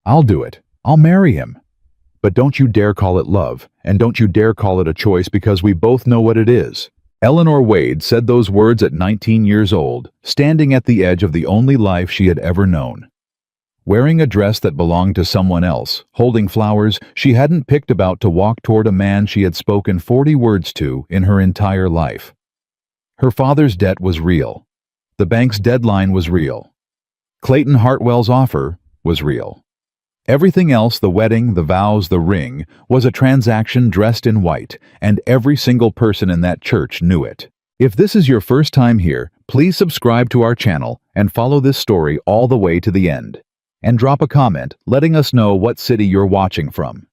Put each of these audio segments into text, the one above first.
I'll do it. I'll marry him. But don't you dare call it love, and don't you dare call it a choice because we both know what it is. Eleanor Wade said those words at 19 years old, standing at the edge of the only life she had ever known. Wearing a dress that belonged to someone else, holding flowers she hadn't picked, about to walk toward a man she had spoken 40 words to in her entire life. Her father's debt was real. The bank's deadline was real. Clayton Hartwell's offer was real. Everything else, the wedding, the vows, the ring, was a transaction dressed in white, and every single person in that church knew it. If this is your first time here, please subscribe to our channel and follow this story all the way to the end. And drop a comment letting us know what city you're watching from.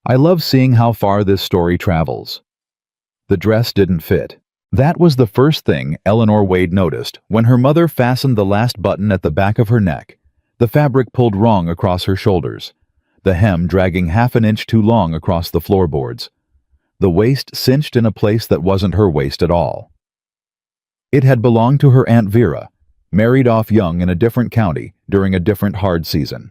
I love seeing how far this story travels. The dress didn't fit. That was the first thing Eleanor Wade noticed when her mother fastened the last button at the back of her neck. The fabric pulled wrong across her shoulders, the hem dragging half an inch too long across the floorboards, the waist cinched in a place that wasn't her waist at all. It had belonged to her Aunt Vera, married off young in a different county during a different hard season.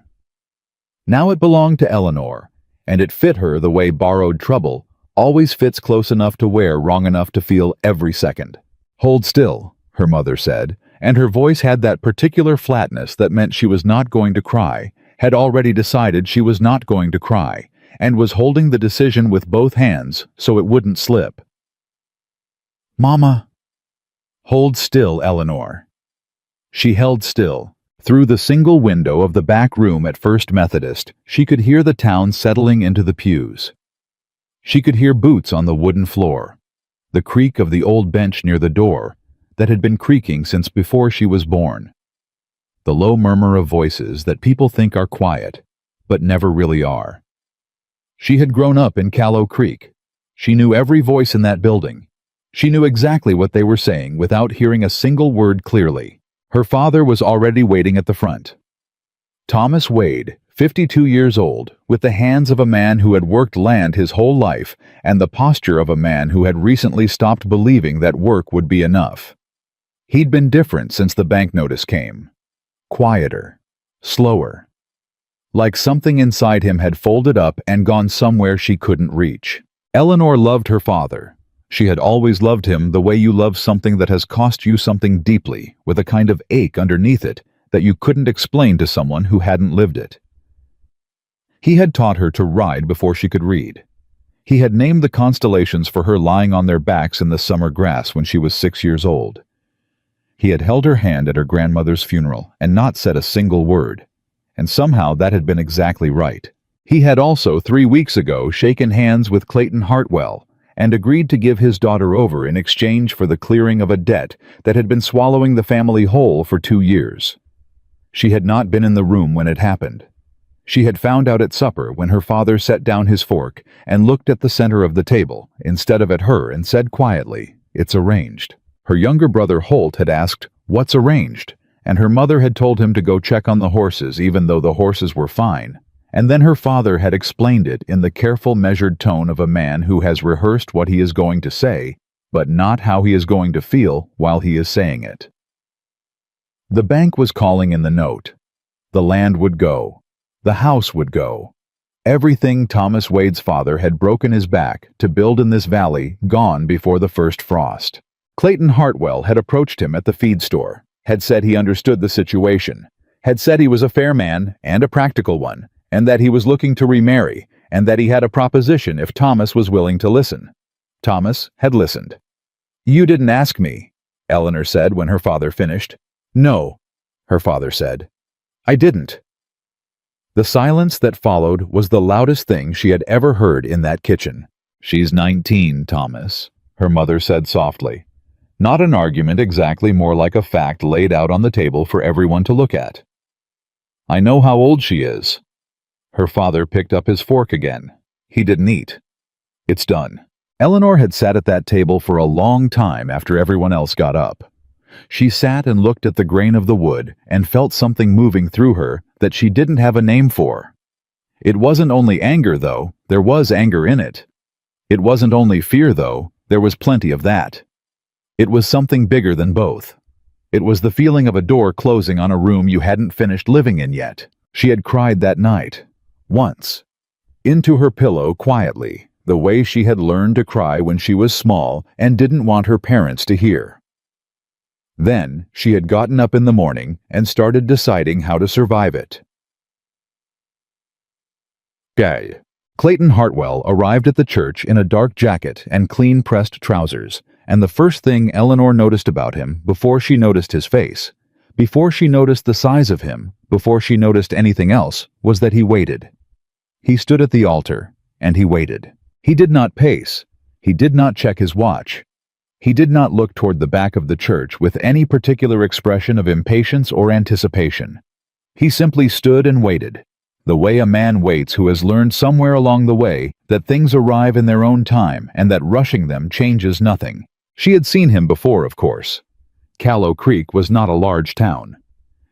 Now it belonged to Eleanor, and it fit her the way borrowed trouble always fits, close enough to wear, wrong enough to feel every second. "Hold still," her mother said, and her voice had that particular flatness that meant she was not going to cry, had already decided she was not going to cry, and was holding the decision with both hands so it wouldn't slip. "Mama." "Hold still, Eleanor." She held still. Through the single window of the back room at First Methodist, she could hear the town settling into the pews. She could hear boots on the wooden floor, the creak of the old bench near the door that had been creaking since before she was born, the low murmur of voices that people think are quiet, but never really are. She had grown up in Callow Creek. She knew every voice in that building. She knew exactly what they were saying without hearing a single word clearly. Her father was already waiting at the front. Thomas Wade, 52 years old, with the hands of a man who had worked land his whole life and the posture of a man who had recently stopped believing that work would be enough. He'd been different since the bank notice came. Quieter, slower. Like something inside him had folded up and gone somewhere she couldn't reach. Eleanor loved her father. She had always loved him the way you love something that has cost you something deeply, with a kind of ache underneath it that you couldn't explain to someone who hadn't lived it. He had taught her to ride before she could read. He had named the constellations for her lying on their backs in the summer grass when she was 6 years old. He had held her hand at her grandmother's funeral and not said a single word, and somehow that had been exactly right. He had also 3 weeks ago shaken hands with Clayton Hartwell and agreed to give his daughter over in exchange for the clearing of a debt that had been swallowing the family whole for 2 years. She had not been in the room when it happened. She had found out at supper when her father set down his fork and looked at the center of the table instead of at her and said quietly, "It's arranged." Her younger brother Holt had asked, "What's arranged?" and her mother had told him to go check on the horses even though the horses were fine. And then her father had explained it in the careful, measured tone of a man who has rehearsed what he is going to say, but not how he is going to feel while he is saying it. The bank was calling in the note. The land would go. The house would go. Everything Thomas Wade's father had broken his back to build in this valley gone before the first frost. Clayton Hartwell had approached him at the feed store, had said he understood the situation, had said he was a fair man and a practical one, and that he was looking to remarry, and that he had a proposition if Thomas was willing to listen. Thomas had listened. "You didn't ask me," Eleanor said when her father finished. "No," her father said. "I didn't." The silence that followed was the loudest thing she had ever heard in that kitchen. "She's 19, Thomas," her mother said softly. Not an argument exactly, more like a fact laid out on the table for everyone to look at. "I know how old she is." Her father picked up his fork again. He didn't eat. "It's done." Eleanor had sat at that table for a long time after everyone else got up. She sat and looked at the grain of the wood and felt something moving through her that she didn't have a name for. It wasn't only anger, though. There was anger in it. It wasn't only fear, though. There was plenty of that. It was something bigger than both. It was the feeling of a door closing on a room you hadn't finished living in yet. She had cried that night. Once. Into her pillow quietly, the way she had learned to cry when she was small and didn't want her parents to hear. Then, she had gotten up in the morning and started deciding how to survive it. Gay. Clayton Hartwell arrived at the church in a dark jacket and clean pressed trousers, and the first thing Eleanor noticed about him, before she noticed his face, before she noticed the size of him, before she noticed anything else, was that he waited. He stood at the altar, and he waited. He did not pace. He did not check his watch. He did not look toward the back of the church with any particular expression of impatience or anticipation. He simply stood and waited, the way a man waits who has learned somewhere along the way that things arrive in their own time and that rushing them changes nothing. She had seen him before, of course. Callow Creek was not a large town.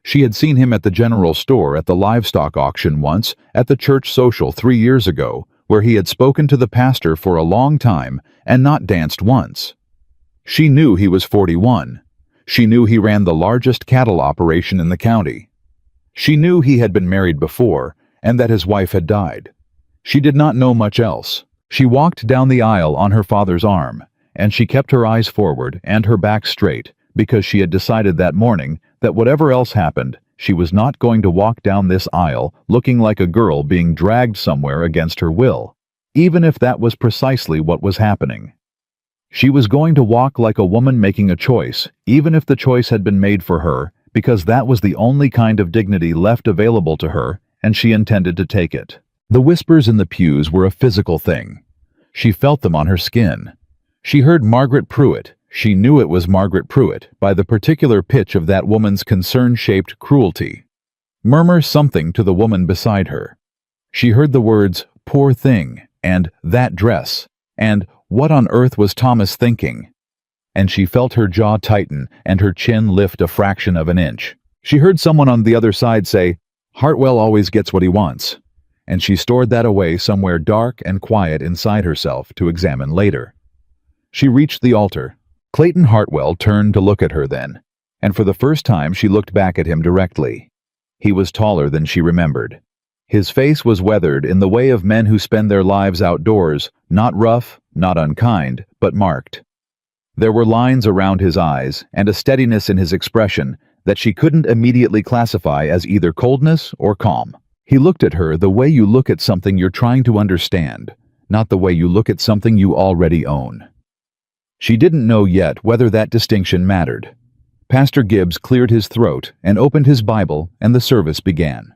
She had seen him at the general store, at the livestock auction once, at the church social 3 years ago, where he had spoken to the pastor for a long time and not danced once. She knew he was 41. She knew he ran the largest cattle operation in the county. She knew he had been married before and that his wife had died. She did not know much else. She walked down the aisle on her father's arm, and she kept her eyes forward and her back straight because she had decided that morning that whatever else happened, she was not going to walk down this aisle looking like a girl being dragged somewhere against her will, even if that was precisely what was happening. She was going to walk like a woman making a choice, even if the choice had been made for her, because that was the only kind of dignity left available to her, and she intended to take it. The whispers in the pews were a physical thing. She felt them on her skin. She heard Margaret Pruitt. She knew it was Margaret Pruitt by the particular pitch of that woman's concern-shaped cruelty. Murmur something to the woman beside her. She heard the words, "poor thing," and "that dress," and "what on earth was Thomas thinking?" And she felt her jaw tighten and her chin lift a fraction of an inch. She heard someone on the other side say, "Hartwell always gets what he wants," and she stored that away somewhere dark and quiet inside herself to examine later. She reached the altar. Clayton Hartwell turned to look at her then, and for the first time she looked back at him directly. He was taller than she remembered. His face was weathered in the way of men who spend their lives outdoors, not rough, not unkind, but marked. There were lines around his eyes and a steadiness in his expression that she couldn't immediately classify as either coldness or calm. He looked at her the way you look at something you're trying to understand, not the way you look at something you already own. She didn't know yet whether that distinction mattered. Pastor Gibbs cleared his throat and opened his Bible, and the service began.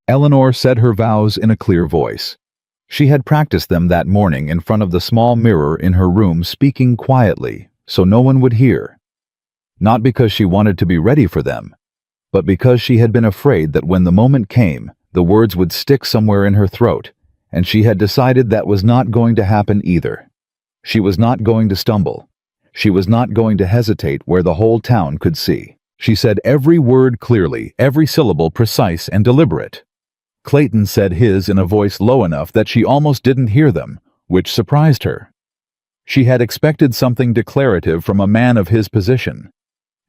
Eleanor said her vows in a clear voice. She had practiced them that morning in front of the small mirror in her room, speaking quietly, so no one would hear. Not because she wanted to be ready for them, but because she had been afraid that when the moment came, the words would stick somewhere in her throat, and she had decided that was not going to happen either. She was not going to stumble. She was not going to hesitate where the whole town could see. She said every word clearly, every syllable precise and deliberate. Clayton said his in a voice low enough that she almost didn't hear them, which surprised her. She had expected something declarative from a man of his position.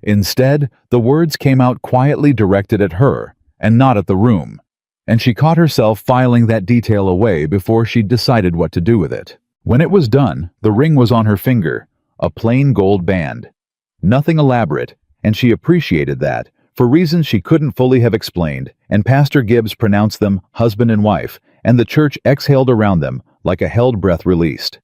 Instead, the words came out quietly directed at her, and not at the room, and she caught herself filing that detail away before she'd decided what to do with it. When it was done, the ring was on her finger, a plain gold band. Nothing elaborate, and she appreciated that, for reasons she couldn't fully have explained, and Pastor Gibbs pronounced them husband and wife, and the church exhaled around them like a held breath released.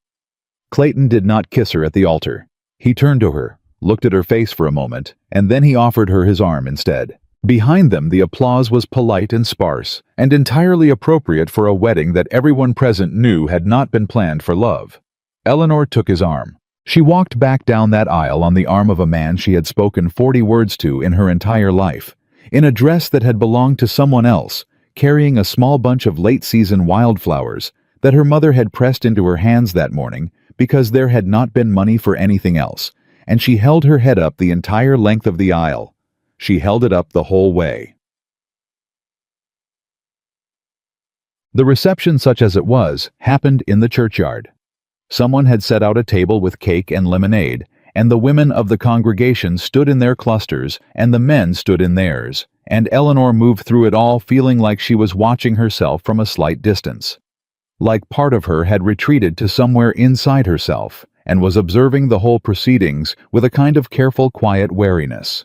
Clayton did not kiss her at the altar. He turned to her, looked at her face for a moment, and then he offered her his arm instead. Behind them, the applause was polite and sparse, and entirely appropriate for a wedding that everyone present knew had not been planned for love. Eleanor took his arm. She walked back down that aisle on the arm of a man she had spoken 40 words to in her entire life, in a dress that had belonged to someone else, carrying a small bunch of late-season wildflowers that her mother had pressed into her hands that morning because there had not been money for anything else, and she held her head up the entire length of the aisle. She held it up the whole way. The reception, such as it was, happened in the churchyard. Someone had set out a table with cake and lemonade, and the women of the congregation stood in their clusters, and the men stood in theirs, and Eleanor moved through it all feeling like she was watching herself from a slight distance. Like part of her had retreated to somewhere inside herself and was observing the whole proceedings with a kind of careful, quiet wariness.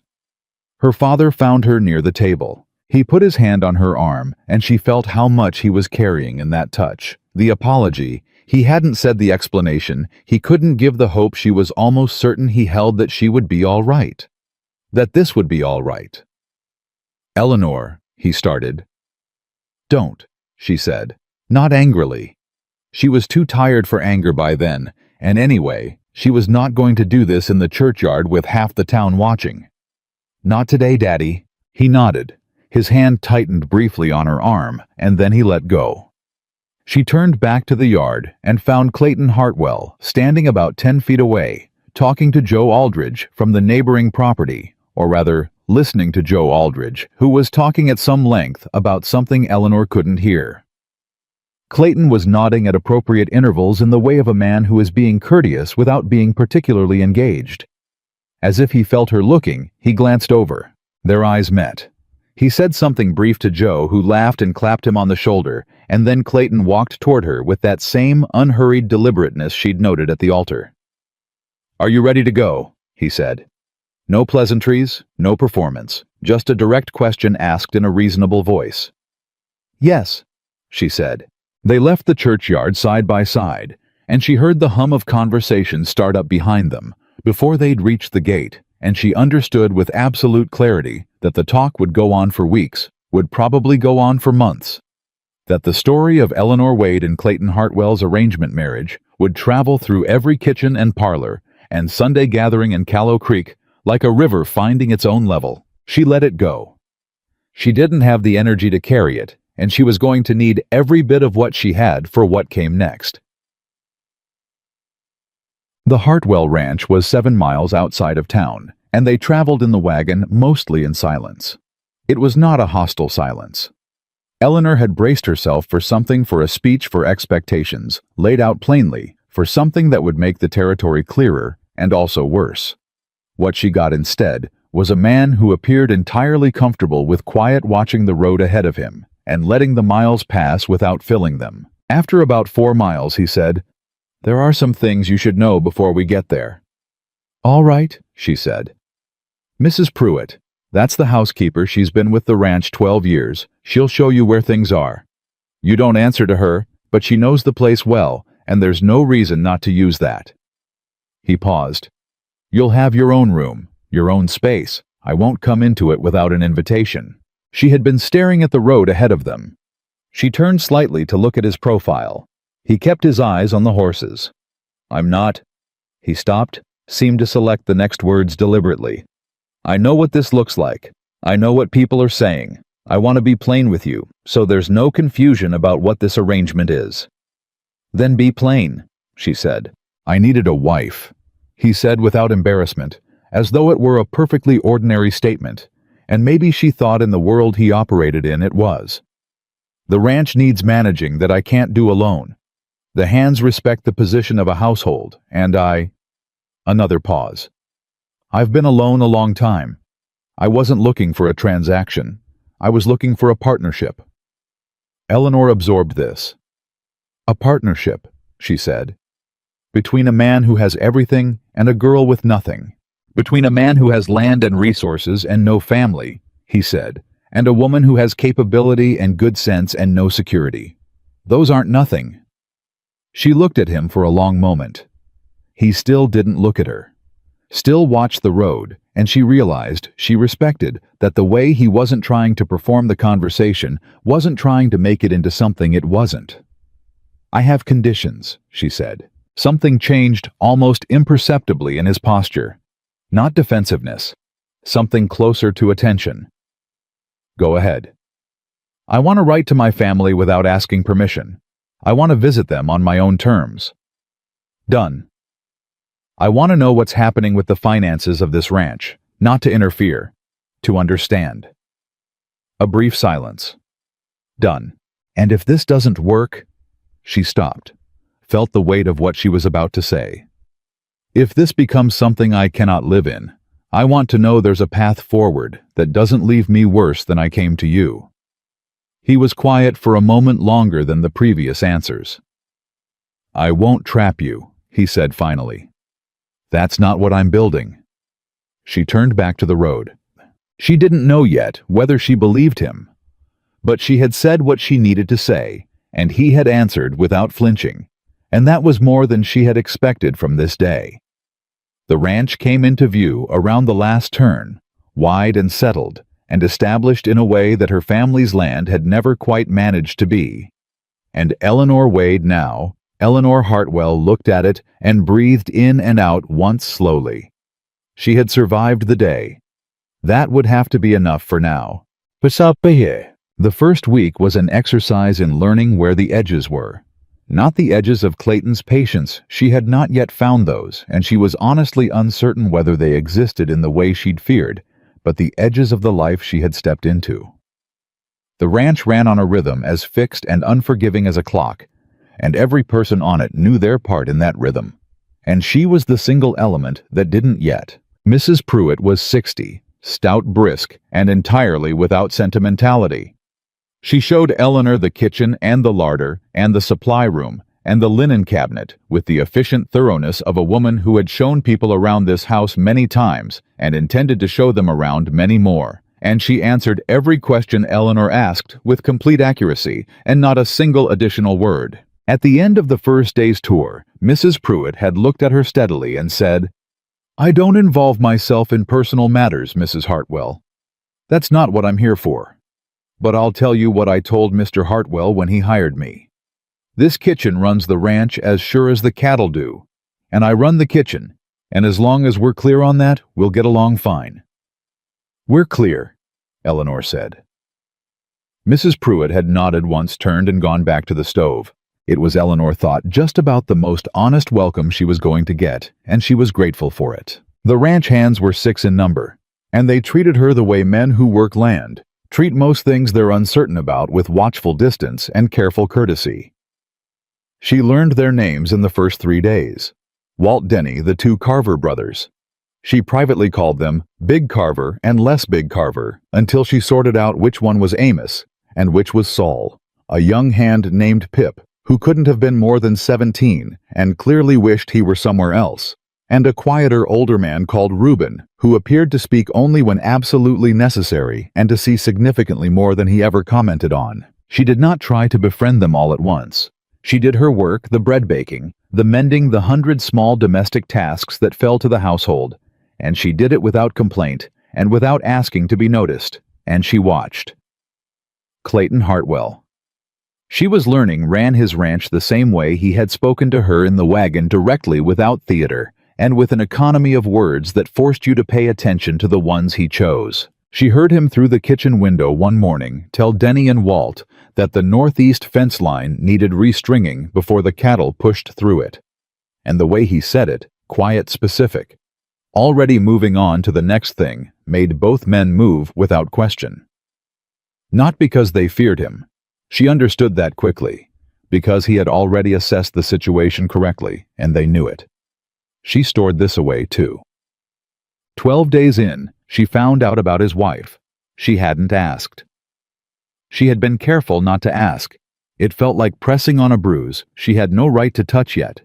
Her father found her near the table. He put his hand on her arm, and she felt how much he was carrying in that touch. The apology. He hadn't said the explanation. He couldn't give the hope she was almost certain he held that she would be all right. That this would be all right. "Eleanor," he started. "Don't," she said. Not angrily. She was too tired for anger by then, and anyway, she was not going to do this in the churchyard with half the town watching. "Not today, Daddy." He nodded. His hand tightened briefly on her arm, and then he let go. She turned back to the yard and found Clayton Hartwell standing about 10 feet away, talking to Joe Aldridge from the neighboring property, or rather, listening to Joe Aldridge, who was talking at some length about something Eleanor couldn't hear. Clayton was nodding at appropriate intervals in the way of a man who is being courteous without being particularly engaged. As if he felt her looking, he glanced over. Their eyes met. He said something brief to Joe, who laughed and clapped him on the shoulder, and then Clayton walked toward her with that same unhurried deliberateness she'd noted at the altar. "Are you ready to go?" he said. No pleasantries, no performance, just a direct question asked in a reasonable voice. "Yes," she said. They left the churchyard side by side, and she heard the hum of conversation start up behind them before they'd reached the gate, and she understood with absolute clarity that the talk would go on for weeks, would probably go on for months. That the story of Eleanor Wade and Clayton Hartwell's arrangement marriage would travel through every kitchen and parlor and Sunday gathering in Callow Creek like a river finding its own level. She let it go. She didn't have the energy to carry it, and she was going to need every bit of what she had for what came next. The Hartwell Ranch was 7 miles outside of town, and they traveled in the wagon mostly in silence. It was not a hostile silence. Eleanor had braced herself for something, for a speech, for expectations, laid out plainly, for something that would make the territory clearer and also worse. What she got instead was a man who appeared entirely comfortable with quiet watching the road ahead of him and letting the miles pass without filling them. After about 4 miles, he said, "There are some things you should know before we get there." "All right," she said. "Mrs. Pruitt, that's the housekeeper. She's been with the ranch 12 years. She'll show you where things are. You don't answer to her, but she knows the place well, and there's no reason not to use that." He paused. "You'll have your own room, your own space. I won't come into it without an invitation." She had been staring at the road ahead of them. She turned slightly to look at his profile. He kept his eyes on the horses. "I'm not." He stopped, seemed to select the next words deliberately. "I know what this looks like. I know what people are saying. I want to be plain with you, so there's no confusion about what this arrangement is." "Then be plain," she said. "I needed a wife," he said without embarrassment, as though it were a perfectly ordinary statement, and maybe she thought in the world he operated in it was. "The ranch needs managing that I can't do alone. The hands respect the position of a household, and I—" Another pause. "I've been alone a long time. I wasn't looking for a transaction. I was looking for a partnership." Eleanor absorbed this. "A partnership," she said. "Between a man who has everything and a girl with nothing. Between a man who has land and resources and no family," he said, "and a woman who has capability and good sense and no security. Those aren't nothing." She looked at him for a long moment. He still didn't look at her. Still watched the road, and she realized, she respected, that the way he wasn't trying to perform the conversation, wasn't trying to make it into something it wasn't. "I have conditions," she said. Something changed almost imperceptibly in his posture. Not defensiveness. Something closer to attention. "Go ahead." "I want to write to my family without asking permission. I want to visit them on my own terms." "Done." "I want to know what's happening with the finances of this ranch, not to interfere, to understand." A brief silence. "Done." "And if this doesn't work—" She stopped, felt the weight of what she was about to say. "If this becomes something I cannot live in, I want to know there's a path forward that doesn't leave me worse than I came to you." He was quiet for a moment longer than the previous answers. "I won't trap you," he said finally. "That's not what I'm building." She turned back to the road. She didn't know yet whether she believed him, but she had said what she needed to say, and he had answered without flinching, and that was more than she had expected from this day. The ranch came into view around the last turn, wide and settled, and established in a way that her family's land had never quite managed to be. And Eleanor Wade now, Eleanor Hartwell looked at it and breathed in and out once slowly. She had survived the day. That would have to be enough for now. The first week was an exercise in learning where the edges were. Not the edges of Clayton's patience, she had not yet found those, and she was honestly uncertain whether they existed in the way she'd feared, but the edges of the life she had stepped into. The ranch ran on a rhythm as fixed and unforgiving as a clock, and every person on it knew their part in that rhythm. And she was the single element that didn't yet. Mrs. Pruitt was 60, stout, brisk, and entirely without sentimentality. She showed Eleanor the kitchen and the larder and the supply room and the linen cabinet with the efficient thoroughness of a woman who had shown people around this house many times and intended to show them around many more. And she answered every question Eleanor asked with complete accuracy and not a single additional word. At the end of the first day's tour, Mrs. Pruitt had looked at her steadily and said, "I don't involve myself in personal matters, Mrs. Hartwell. That's not what I'm here for. But I'll tell you what I told Mr. Hartwell when he hired me. This kitchen runs the ranch as sure as the cattle do, and I run the kitchen, and as long as we're clear on that, we'll get along fine." "We're clear," Eleanor said. Mrs. Pruitt had nodded once, turned and gone back to the stove. It was, Eleanor thought, just about the most honest welcome she was going to get, and she was grateful for it. The ranch hands were 6 in number, and they treated her the way men who work land treat most things they're uncertain about, with watchful distance and careful courtesy. She learned their names in the first 3 days. Walt Denny, the 2 Carver brothers. She privately called them Big Carver and Less Big Carver until she sorted out which one was Amos and which was Saul, a young hand named Pip, who couldn't have been more than 17 and clearly wished he were somewhere else, and a quieter older man called Reuben, who appeared to speak only when absolutely necessary and to see significantly more than he ever commented on. She did not try to befriend them all at once. She did her work, the bread baking, the mending, the 100 small domestic tasks that fell to the household, and she did it without complaint and without asking to be noticed, and she watched. Clayton Hartwell. She was learning, ran his ranch the same way he had spoken to her in the wagon, directly, without theater, and with an economy of words that forced you to pay attention to the ones he chose. She heard him through the kitchen window one morning tell Denny and Walt that the northeast fence line needed restringing before the cattle pushed through it. And the way he said it, quiet, specific, already moving on to the next thing, made both men move without question. Not because they feared him. She understood that quickly, because he had already assessed the situation correctly, and they knew it. She stored this away, too. 12 days in, she found out about his wife. She hadn't asked. She had been careful not to ask. It felt like pressing on a bruise she had no right to touch yet.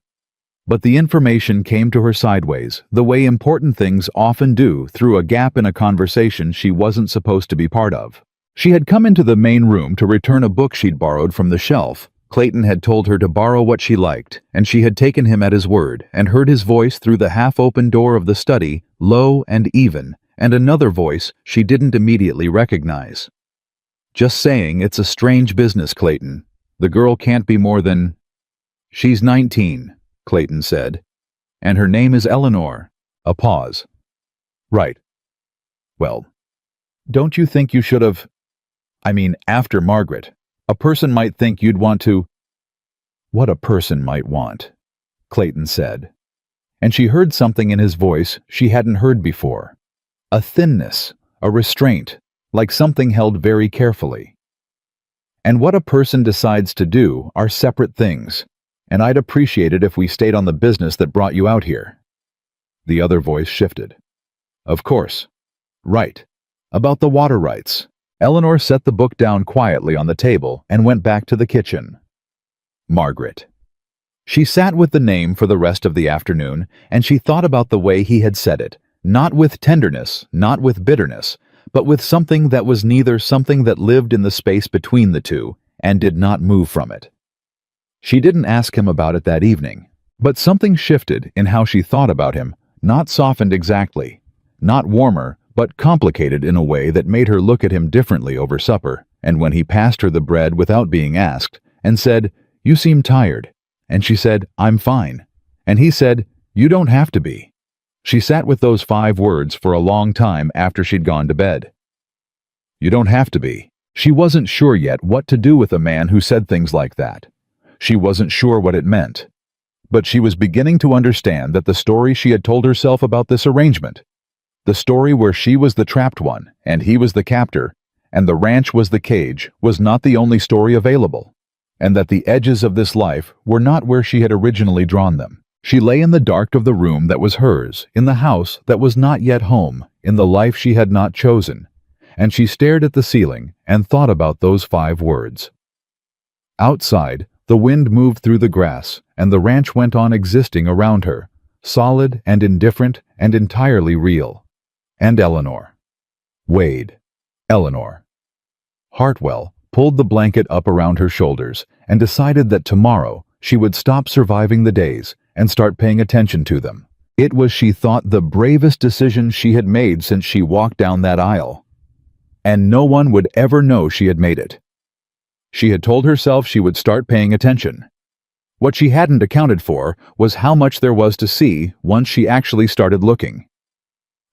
But the information came to her sideways, the way important things often do, through a gap in a conversation she wasn't supposed to be part of. She had come into the main room to return a book she'd borrowed from the shelf. Clayton had told her to borrow what she liked, and she had taken him at his word and heard his voice through the half-open door of the study, low and even, and another voice she didn't immediately recognize. "Just saying, it's a strange business, Clayton. The girl can't be more than—" "She's 19, Clayton said. "And her name is Eleanor." A pause. "Right. Well, don't you think you should have— after Margaret. A person might think you'd want to—" "What a person might want," Clayton said. And she heard something in his voice she hadn't heard before. A thinness, a restraint, like something held very carefully. "And what a person decides to do are separate things, and I'd appreciate it if we stayed on the business that brought you out here." The other voice shifted. Of course. Right. About the water rights. Eleanor set the book down quietly on the table and went back to the kitchen. Margaret. She sat with the name for the rest of the afternoon, and she thought about the way he had said it, not with tenderness, not with bitterness, but with something that was neither, something that lived in the space between the two and did not move from it. She didn't ask him about it that evening, but something shifted in how she thought about him, not softened exactly, not warmer, but complicated in a way that made her look at him differently over supper, and when he passed her the bread without being asked, and said, "You seem tired," and she said, "I'm fine," and he said, "You don't have to be." She sat with those 5 words for a long time after she'd gone to bed. You don't have to be. She wasn't sure yet what to do with a man who said things like that. She wasn't sure what it meant. But she was beginning to understand that the story she had told herself about this arrangement, the story where she was the trapped one and he was the captor, and the ranch was the cage, was not the only story available, and that the edges of this life were not where she had originally drawn them. She lay in the dark of the room that was hers, in the house that was not yet home, in the life she had not chosen, and she stared at the ceiling and thought about those 5 words. Outside, the wind moved through the grass, and the ranch went on existing around her, solid and indifferent and entirely real. And Eleanor. Wade. Eleanor. Hartwell pulled the blanket up around her shoulders and decided that tomorrow she would stop surviving the days and start paying attention to them. It was, she thought, the bravest decision she had made since she walked down that aisle. And no one would ever know she had made it. She had told herself she would start paying attention. What she hadn't accounted for was how much there was to see once she actually started looking.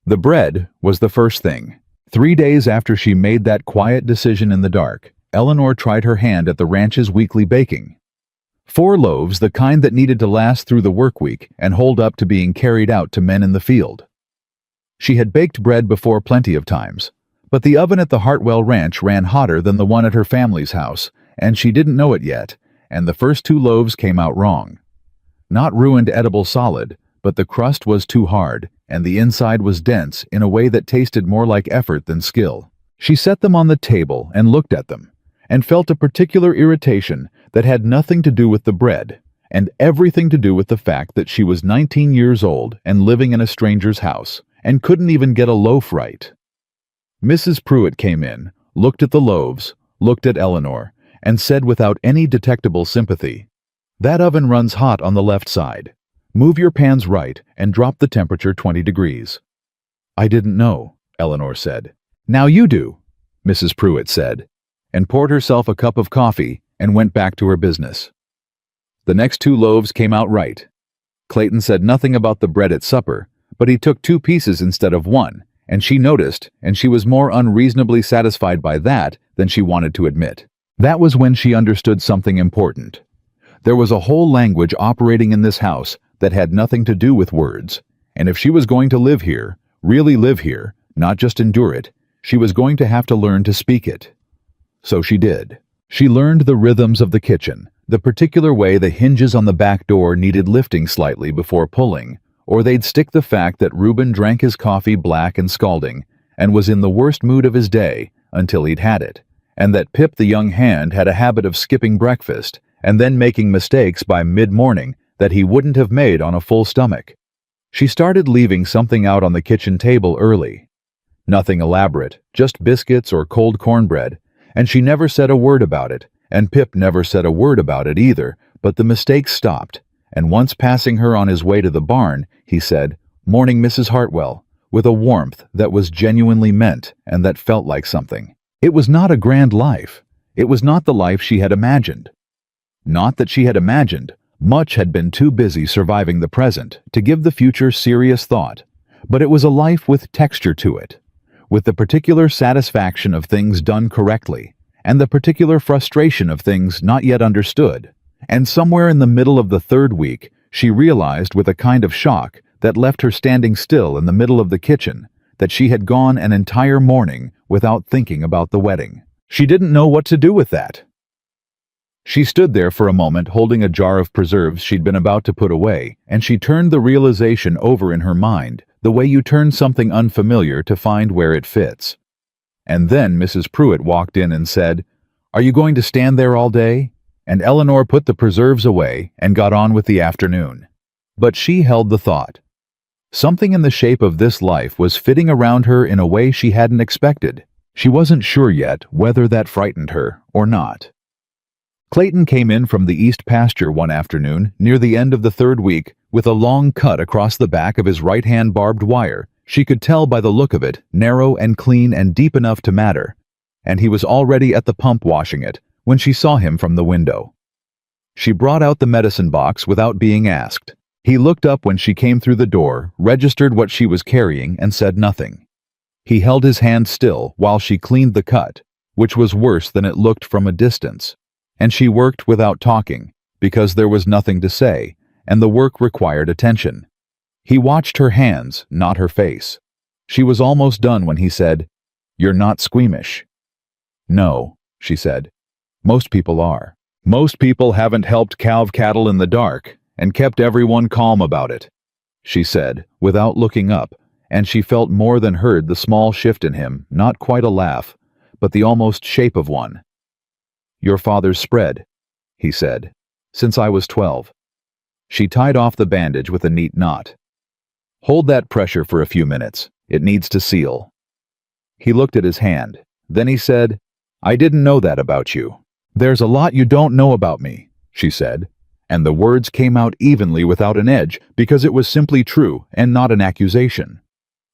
The bread was the first thing. 3 days after she made that quiet decision in the dark, Eleanor tried her hand at the ranch's weekly baking. 4 loaves, the kind that needed to last through the work week and hold up to being carried out to men in the field. She had baked bread before plenty of times, but the oven at the Hartwell Ranch ran hotter than the one at her family's house, and she didn't know it yet, and the first 2 loaves came out wrong. Not ruined edible solid, but the crust was too hard, and the inside was dense in a way that tasted more like effort than skill. She set them on the table and looked at them, and felt a particular irritation that had nothing to do with the bread, and everything to do with the fact that she was 19 years old and living in a stranger's house, and couldn't even get a loaf right. Mrs. Pruitt came in, looked at the loaves, looked at Eleanor, and said without any detectable sympathy, "That oven runs hot on the left side. Move your pans right and drop the temperature 20 degrees. "I didn't know," Eleanor said. "Now you do," Mrs. Pruitt said, and poured herself a cup of coffee and went back to her business. The next 2 loaves came out right. Clayton said nothing about the bread at supper, but he took 2 pieces instead of 1, and she noticed, and she was more unreasonably satisfied by that than she wanted to admit. That was when she understood something important. There was a whole language operating in this house that had nothing to do with words, and if she was going to live here, really live here, not just endure it, she was going to have to learn to speak it. So she did. She learned the rhythms of the kitchen, the particular way the hinges on the back door needed lifting slightly before pulling, or they'd stick the fact that Reuben drank his coffee black and scalding, and was in the worst mood of his day until he'd had it, and that Pip the young hand had a habit of skipping breakfast and then making mistakes by mid-morning that he wouldn't have made on a full stomach. She started leaving something out on the kitchen table early. Nothing elaborate, just biscuits or cold cornbread, and she never said a word about it, and Pip never said a word about it either, but the mistakes stopped, and once passing her on his way to the barn, he said, "Morning, Mrs. Hartwell," with a warmth that was genuinely meant and that felt like something. It was not a grand life. It was not the life she had imagined. Not that she had imagined. Much had been too busy surviving the present to give the future serious thought, but it was a life with texture to it, with the particular satisfaction of things done correctly, and the particular frustration of things not yet understood. And somewhere in the middle of the 3rd week, she realized with a kind of shock that left her standing still in the middle of the kitchen that she had gone an entire morning without thinking about the wedding. She didn't know what to do with that. She stood there for a moment holding a jar of preserves she'd been about to put away, and she turned the realization over in her mind the way you turn something unfamiliar to find where it fits. And then Mrs. Pruitt walked in and said, "Are you going to stand there all day?" And Eleanor put the preserves away and got on with the afternoon. But she held the thought. Something in the shape of this life was fitting around her in a way she hadn't expected. She wasn't sure yet whether that frightened her or not. Clayton came in from the east pasture one afternoon near the end of the third week with a long cut across the back of his right-hand barbed wire. She could tell by the look of it, narrow and clean and deep enough to matter. And he was already at the pump washing it when she saw him from the window. She brought out the medicine box without being asked. He looked up when she came through the door, registered what she was carrying, and said nothing. He held his hand still while she cleaned the cut, which was worse than it looked from a distance. And she worked without talking, because there was nothing to say, and the work required attention. He watched her hands, not her face. She was almost done when he said, "You're not squeamish." "No," she said. "Most people are. Most people haven't helped calve cattle in the dark and kept everyone calm about it," she said, without looking up, and she felt more than heard the small shift in him, not quite a laugh, but the almost shape of one. "Your father's spread," he said, "since I was 12. She tied off the bandage with a neat knot. "Hold that pressure for a few minutes. It needs to seal." He looked at his hand. Then he said, "I didn't know that about you." "There's a lot you don't know about me," she said, and the words came out evenly without an edge because it was simply true and not an accusation.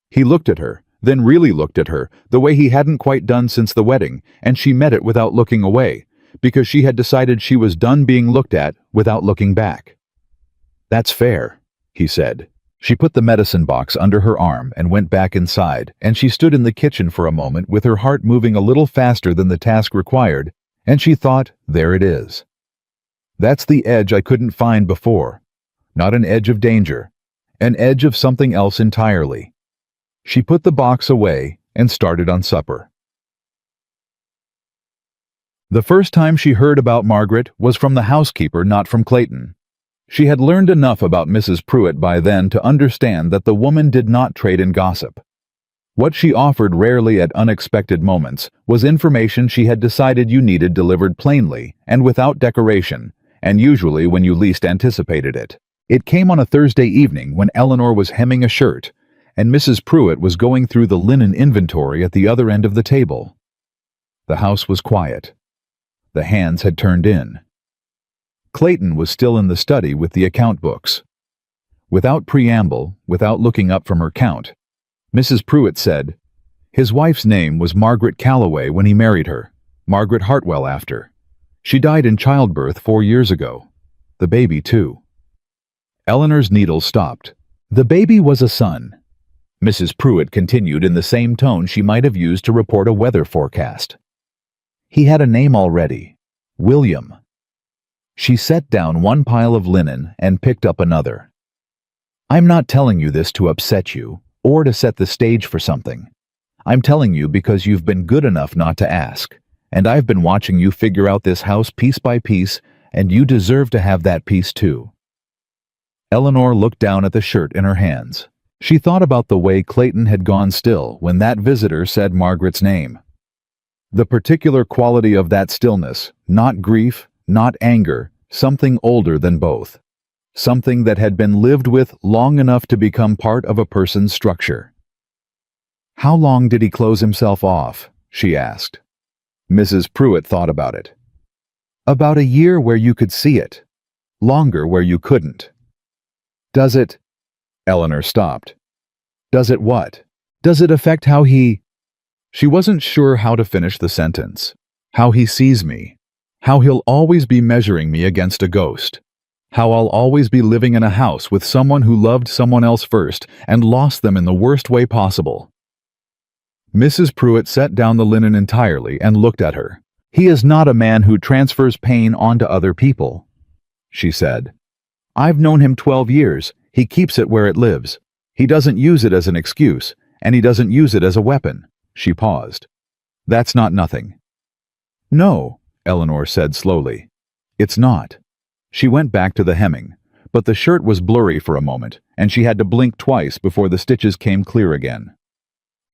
He looked at her, then really looked at her, the way he hadn't quite done since the wedding, and she met it without looking away, because she had decided she was done being looked at without looking back. "That's fair," he said. She put the medicine box under her arm and went back inside, and she stood in the kitchen for a moment with her heart moving a little faster than the task required, and she thought, there it is. That's the edge I couldn't find before. Not an edge of danger. An edge of something else entirely. She put the box away and started on supper. The first time she heard about Margaret was from the housekeeper, not from Clayton. She had learned enough about Mrs. Pruitt by then to understand that the woman did not trade in gossip. What she offered rarely at unexpected moments was information she had decided you needed delivered plainly and without decoration, and usually when you least anticipated it. It came on a Thursday evening when Eleanor was hemming a shirt, and Mrs. Pruitt was going through the linen inventory at the other end of the table. The house was quiet. The hands had turned in. Clayton was still in the study with the account books. Without preamble, without looking up from her count, Mrs. Pruitt said, "His wife's name was Margaret Calloway when he married her, Margaret Hartwell after. She died in childbirth 4 years ago. The baby, too." Eleanor's needle stopped. "The baby was a son," Mrs. Pruitt continued in the same tone she might have used to report a weather forecast. "He had a name already. William." She set down one pile of linen and picked up another. "I'm not telling you this to upset you, or to set the stage for something. I'm telling you because you've been good enough not to ask, and I've been watching you figure out this house piece by piece, and you deserve to have that piece too." Eleanor looked down at the shirt in her hands. She thought about the way Clayton had gone still when that visitor said Margaret's name. The particular quality of that stillness, not grief, not anger, something older than both. Something that had been lived with long enough to become part of a person's structure. "How long did he close himself off?" she asked. Mrs. Pruitt thought about it. "About a year where you could see it. Longer where you couldn't." "Does it—" Eleanor stopped. "Does it what? Does it affect how he—" She wasn't sure how to finish the sentence. "How he sees me. How he'll always be measuring me against a ghost. How I'll always be living in a house with someone who loved someone else first and lost them in the worst way possible." Mrs. Pruitt set down the linen entirely and looked at her. "He is not a man who transfers pain onto other people," she said. "I've known him 12 years. He keeps it where it lives. He doesn't use it as an excuse, and he doesn't use it as a weapon." She paused. "That's not nothing." "No," Eleanor said slowly. "It's not." She went back to the hemming, but the shirt was blurry for a moment, and she had to blink twice before the stitches came clear again.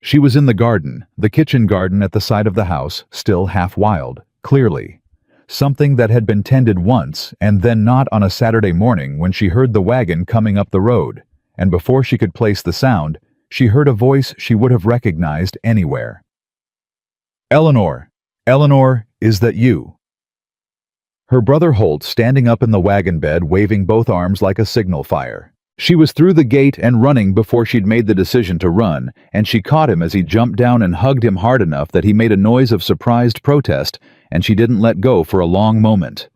She was in the garden, the kitchen garden at the side of the house, still half wild, clearly. Something that had been tended once, and then not on a Saturday morning when she heard the wagon coming up the road, and before she could place the sound, she heard a voice she would have recognized anywhere. "Eleanor! Eleanor, is that you?" Her brother Holt standing up in the wagon bed waving both arms like a signal fire. She was through the gate and running before she'd made the decision to run, and she caught him as he jumped down and hugged him hard enough that he made a noise of surprised protest, and she didn't let go for a long moment.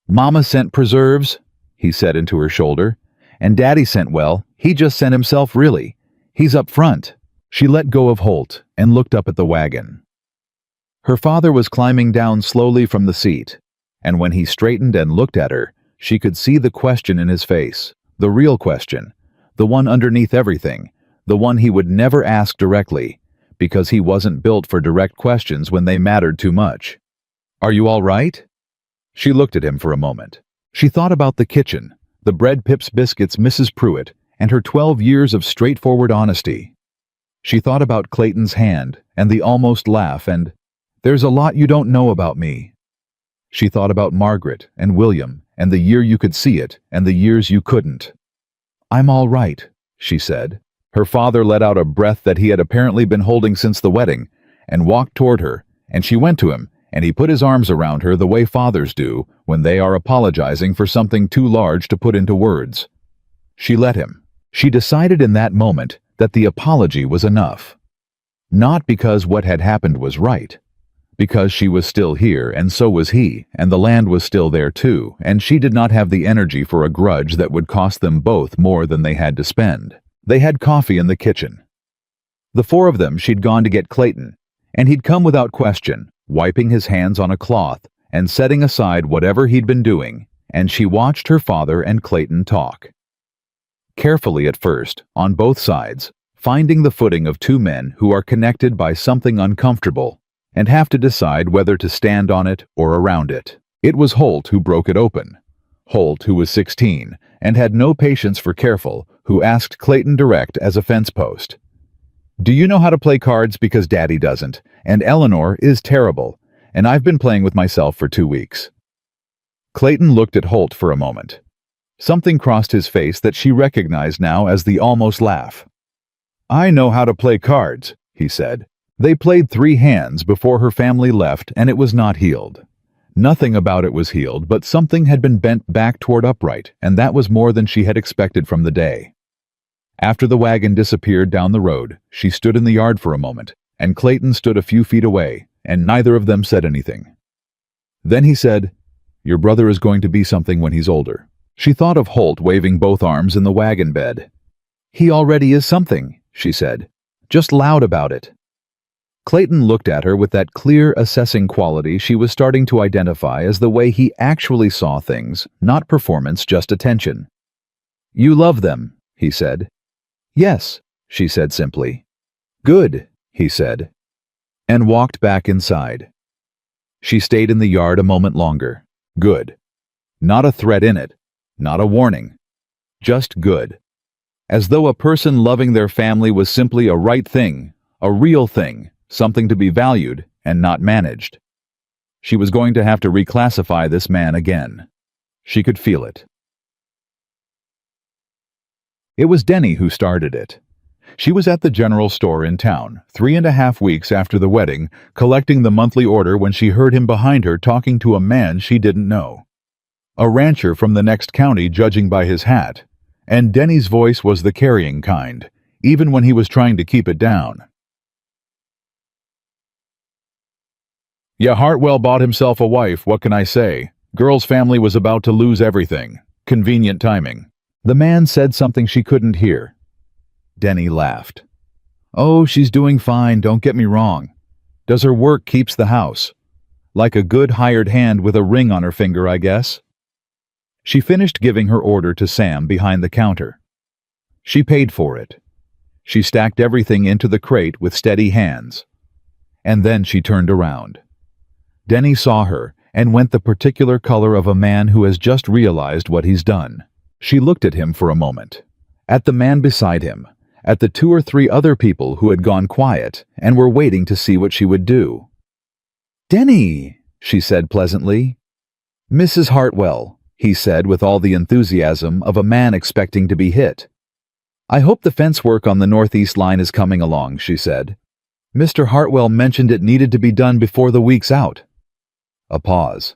"Mama sent preserves," he said into her shoulder. "And Daddy sent, well, he just sent himself really. He's up front." She let go of Holt and looked up at the wagon. Her father was climbing down slowly from the seat, and when he straightened and looked at her, she could see the question in his face, the real question, the one underneath everything, the one he would never ask directly, because he wasn't built for direct questions when they mattered too much. "Are you all right?" She looked at him for a moment. She thought about the kitchen, the bread pips biscuits Mrs. Pruitt, and her 12 years of straightforward honesty. She thought about Clayton's hand, and the almost laugh, and, "There's a lot you don't know about me." She thought about Margaret and William, and the year you could see it, and the years you couldn't. "I'm all right," she said. Her father let out a breath that he had apparently been holding since the wedding, and walked toward her, and she went to him, and he put his arms around her the way fathers do when they are apologizing for something too large to put into words. She let him. She decided in that moment that the apology was enough. Not because what had happened was right, because she was still here, and so was he, and the land was still there too, and she did not have the energy for a grudge that would cost them both more than they had to spend. They had coffee in the kitchen. The four of them she'd gone to get Clayton, and he'd come without question, wiping his hands on a cloth and setting aside whatever he'd been doing, and she watched her father and Clayton talk. Carefully at first, on both sides, finding the footing of two men who are connected by something uncomfortable and have to decide whether to stand on it or around it. It was Holt who broke it open. Holt, who was 16 and had no patience for Careful, who asked Clayton direct as a fence post. "Do you know how to play cards? Because Daddy doesn't, and Eleanor is terrible, and I've been playing with myself for 2 weeks." Clayton looked at Holt for a moment. Something crossed his face that she recognized now as the almost laugh. "I know how to play cards," he said. They played 3 hands before her family left, and it was not healed. Nothing about it was healed, but something had been bent back toward upright, and that was more than she had expected from the day. After the wagon disappeared down the road, she stood in the yard for a moment, and Clayton stood a few feet away, and neither of them said anything. Then he said, "Your brother is going to be something when he's older." She thought of Holt waving both arms in the wagon bed. "He already is something," she said. "Just loud about it." Clayton looked at her with that clear, assessing quality she was starting to identify as the way he actually saw things, not performance, just attention. "You love them," he said. "Yes," she said simply. "Good," he said, and walked back inside. She stayed in the yard a moment longer. Good. Not a threat in it, not a warning. Just good. As though a person loving their family was simply a right thing, a real thing, something to be valued and not managed. She was going to have to reclassify this man again. She could feel it. It was Denny who started it. She was at the general store in town, 3.5 weeks after the wedding, collecting the monthly order when she heard him behind her talking to a man she didn't know. A rancher from the next county, judging by his hat. And Denny's voice was the carrying kind, even when he was trying to keep it down. "Yeah, Hartwell bought himself a wife, what can I say? Girl's family was about to lose everything. Convenient timing." The man said something she couldn't hear. Denny laughed. "Oh, she's doing fine, don't get me wrong. Does her work keeps the house. Like a good hired hand with a ring on her finger, I guess." She finished giving her order to Sam behind the counter. She paid for it. She stacked everything into the crate with steady hands. And then she turned around. Denny saw her and went the particular color of a man who has just realized what he's done. She looked at him for a moment, at the man beside him, at the 2 or 3 other people who had gone quiet and were waiting to see what she would do. "Denny," she said pleasantly. "Mrs. Hartwell," he said with all the enthusiasm of a man expecting to be hit. "I hope the fence work on the northeast line is coming along," she said. "Mr. Hartwell mentioned it needed to be done before the week's out." A pause.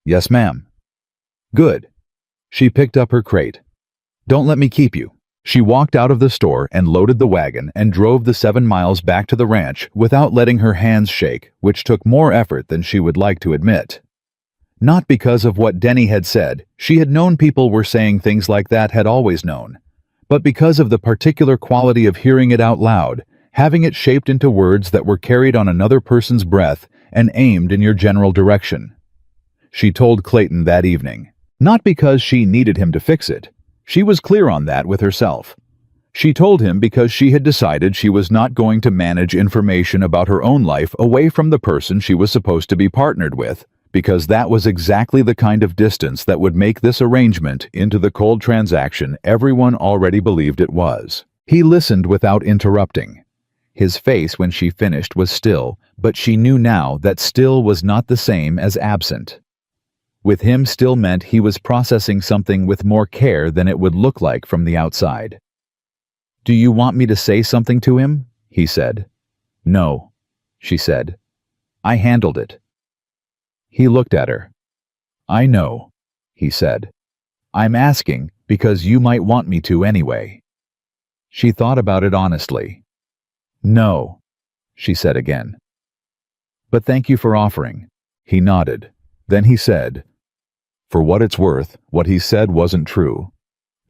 "Yes, ma'am." "Good." She picked up her crate. "Don't let me keep you." She walked out of the store and loaded the wagon and drove the 7 miles back to the ranch without letting her hands shake, which took more effort than she would like to admit. Not because of what Denny had said, she had known people were saying things like that, had always known, but because of the particular quality of hearing it out loud, having it shaped into words that were carried on another person's breath and aimed in your general direction. She told Clayton that evening, not because she needed him to fix it. She was clear on that with herself. She told him because she had decided she was not going to manage information about her own life away from the person she was supposed to be partnered with, because that was exactly the kind of distance that would make this arrangement into the cold transaction everyone already believed it was. He listened without interrupting. His face when she finished was still, but she knew now that still was not the same as absent. With him still meant he was processing something with more care than it would look like from the outside. "Do you want me to say something to him?" he said. "No," she said. "I handled it." He looked at her. "I know," he said. "I'm asking because you might want me to anyway." She thought about it honestly. "No," she said again. "But thank you for offering." He nodded. Then he said, "For what it's worth, what he said wasn't true.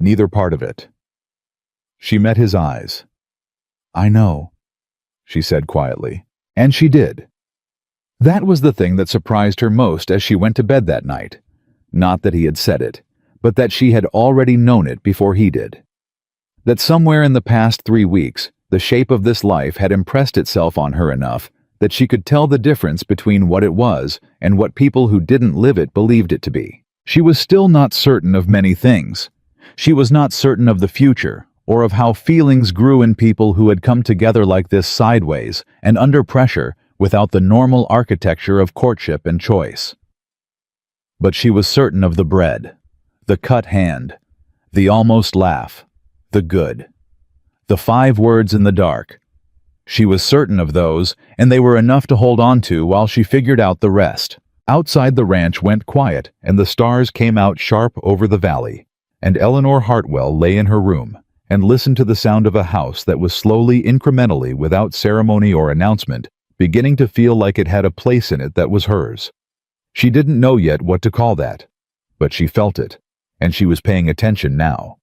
Neither part of it." She met his eyes. "I know," she said quietly. And she did. That was the thing that surprised her most as she went to bed that night. Not that he had said it, but that she had already known it before he did. That somewhere in the past 3 weeks, the shape of this life had impressed itself on her enough that she could tell the difference between what it was and what people who didn't live it believed it to be. She was still not certain of many things. She was not certain of the future, or of how feelings grew in people who had come together like this sideways and under pressure without the normal architecture of courtship and choice. But she was certain of the bread, the cut hand, the almost laugh, the good, the 5 words in the dark. She was certain of those, and they were enough to hold on to while she figured out the rest. Outside the ranch went quiet, and the stars came out sharp over the valley, and Eleanor Hartwell lay in her room and listened to the sound of a house that was slowly, incrementally, without ceremony or announcement, beginning to feel like it had a place in it that was hers. She didn't know yet what to call that, but she felt it, and she was paying attention now.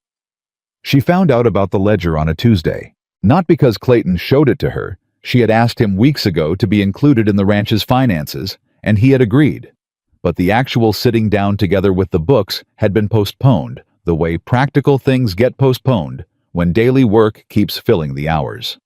She found out about the ledger on a Tuesday, not because Clayton showed it to her. She had asked him weeks ago to be included in the ranch's finances, and he had agreed. But the actual sitting down together with the books had been postponed, the way practical things get postponed when daily work keeps filling the hours.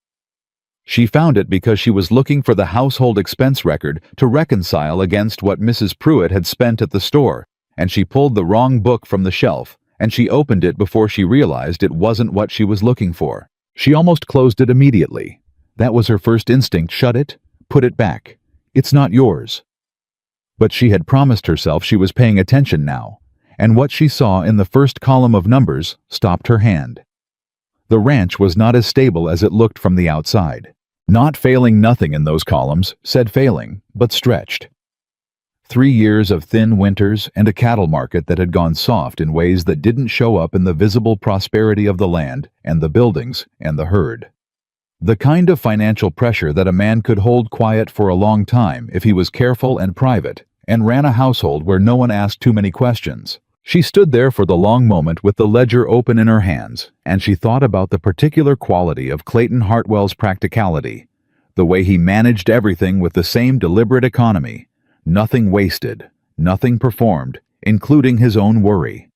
She found it because she was looking for the household expense record to reconcile against what Mrs. Pruitt had spent at the store, and she pulled the wrong book from the shelf, and she opened it before she realized it wasn't what she was looking for. She almost closed it immediately. That was her first instinct. Shut it, put it back. It's not yours. But she had promised herself she was paying attention now, and what she saw in the first column of numbers stopped her hand. The ranch was not as stable as it looked from the outside. Not failing nothing in those columns said failing, but stretched. 3 years of thin winters and a cattle market that had gone soft in ways that didn't show up in the visible prosperity of the land and the buildings and the herd. The kind of financial pressure that a man could hold quiet for a long time if he was careful and private and ran a household where no one asked too many questions. She stood there for the long moment with the ledger open in her hands, and she thought about the particular quality of Clayton Hartwell's practicality, the way he managed everything with the same deliberate economy. Nothing wasted, nothing performed, including his own worry.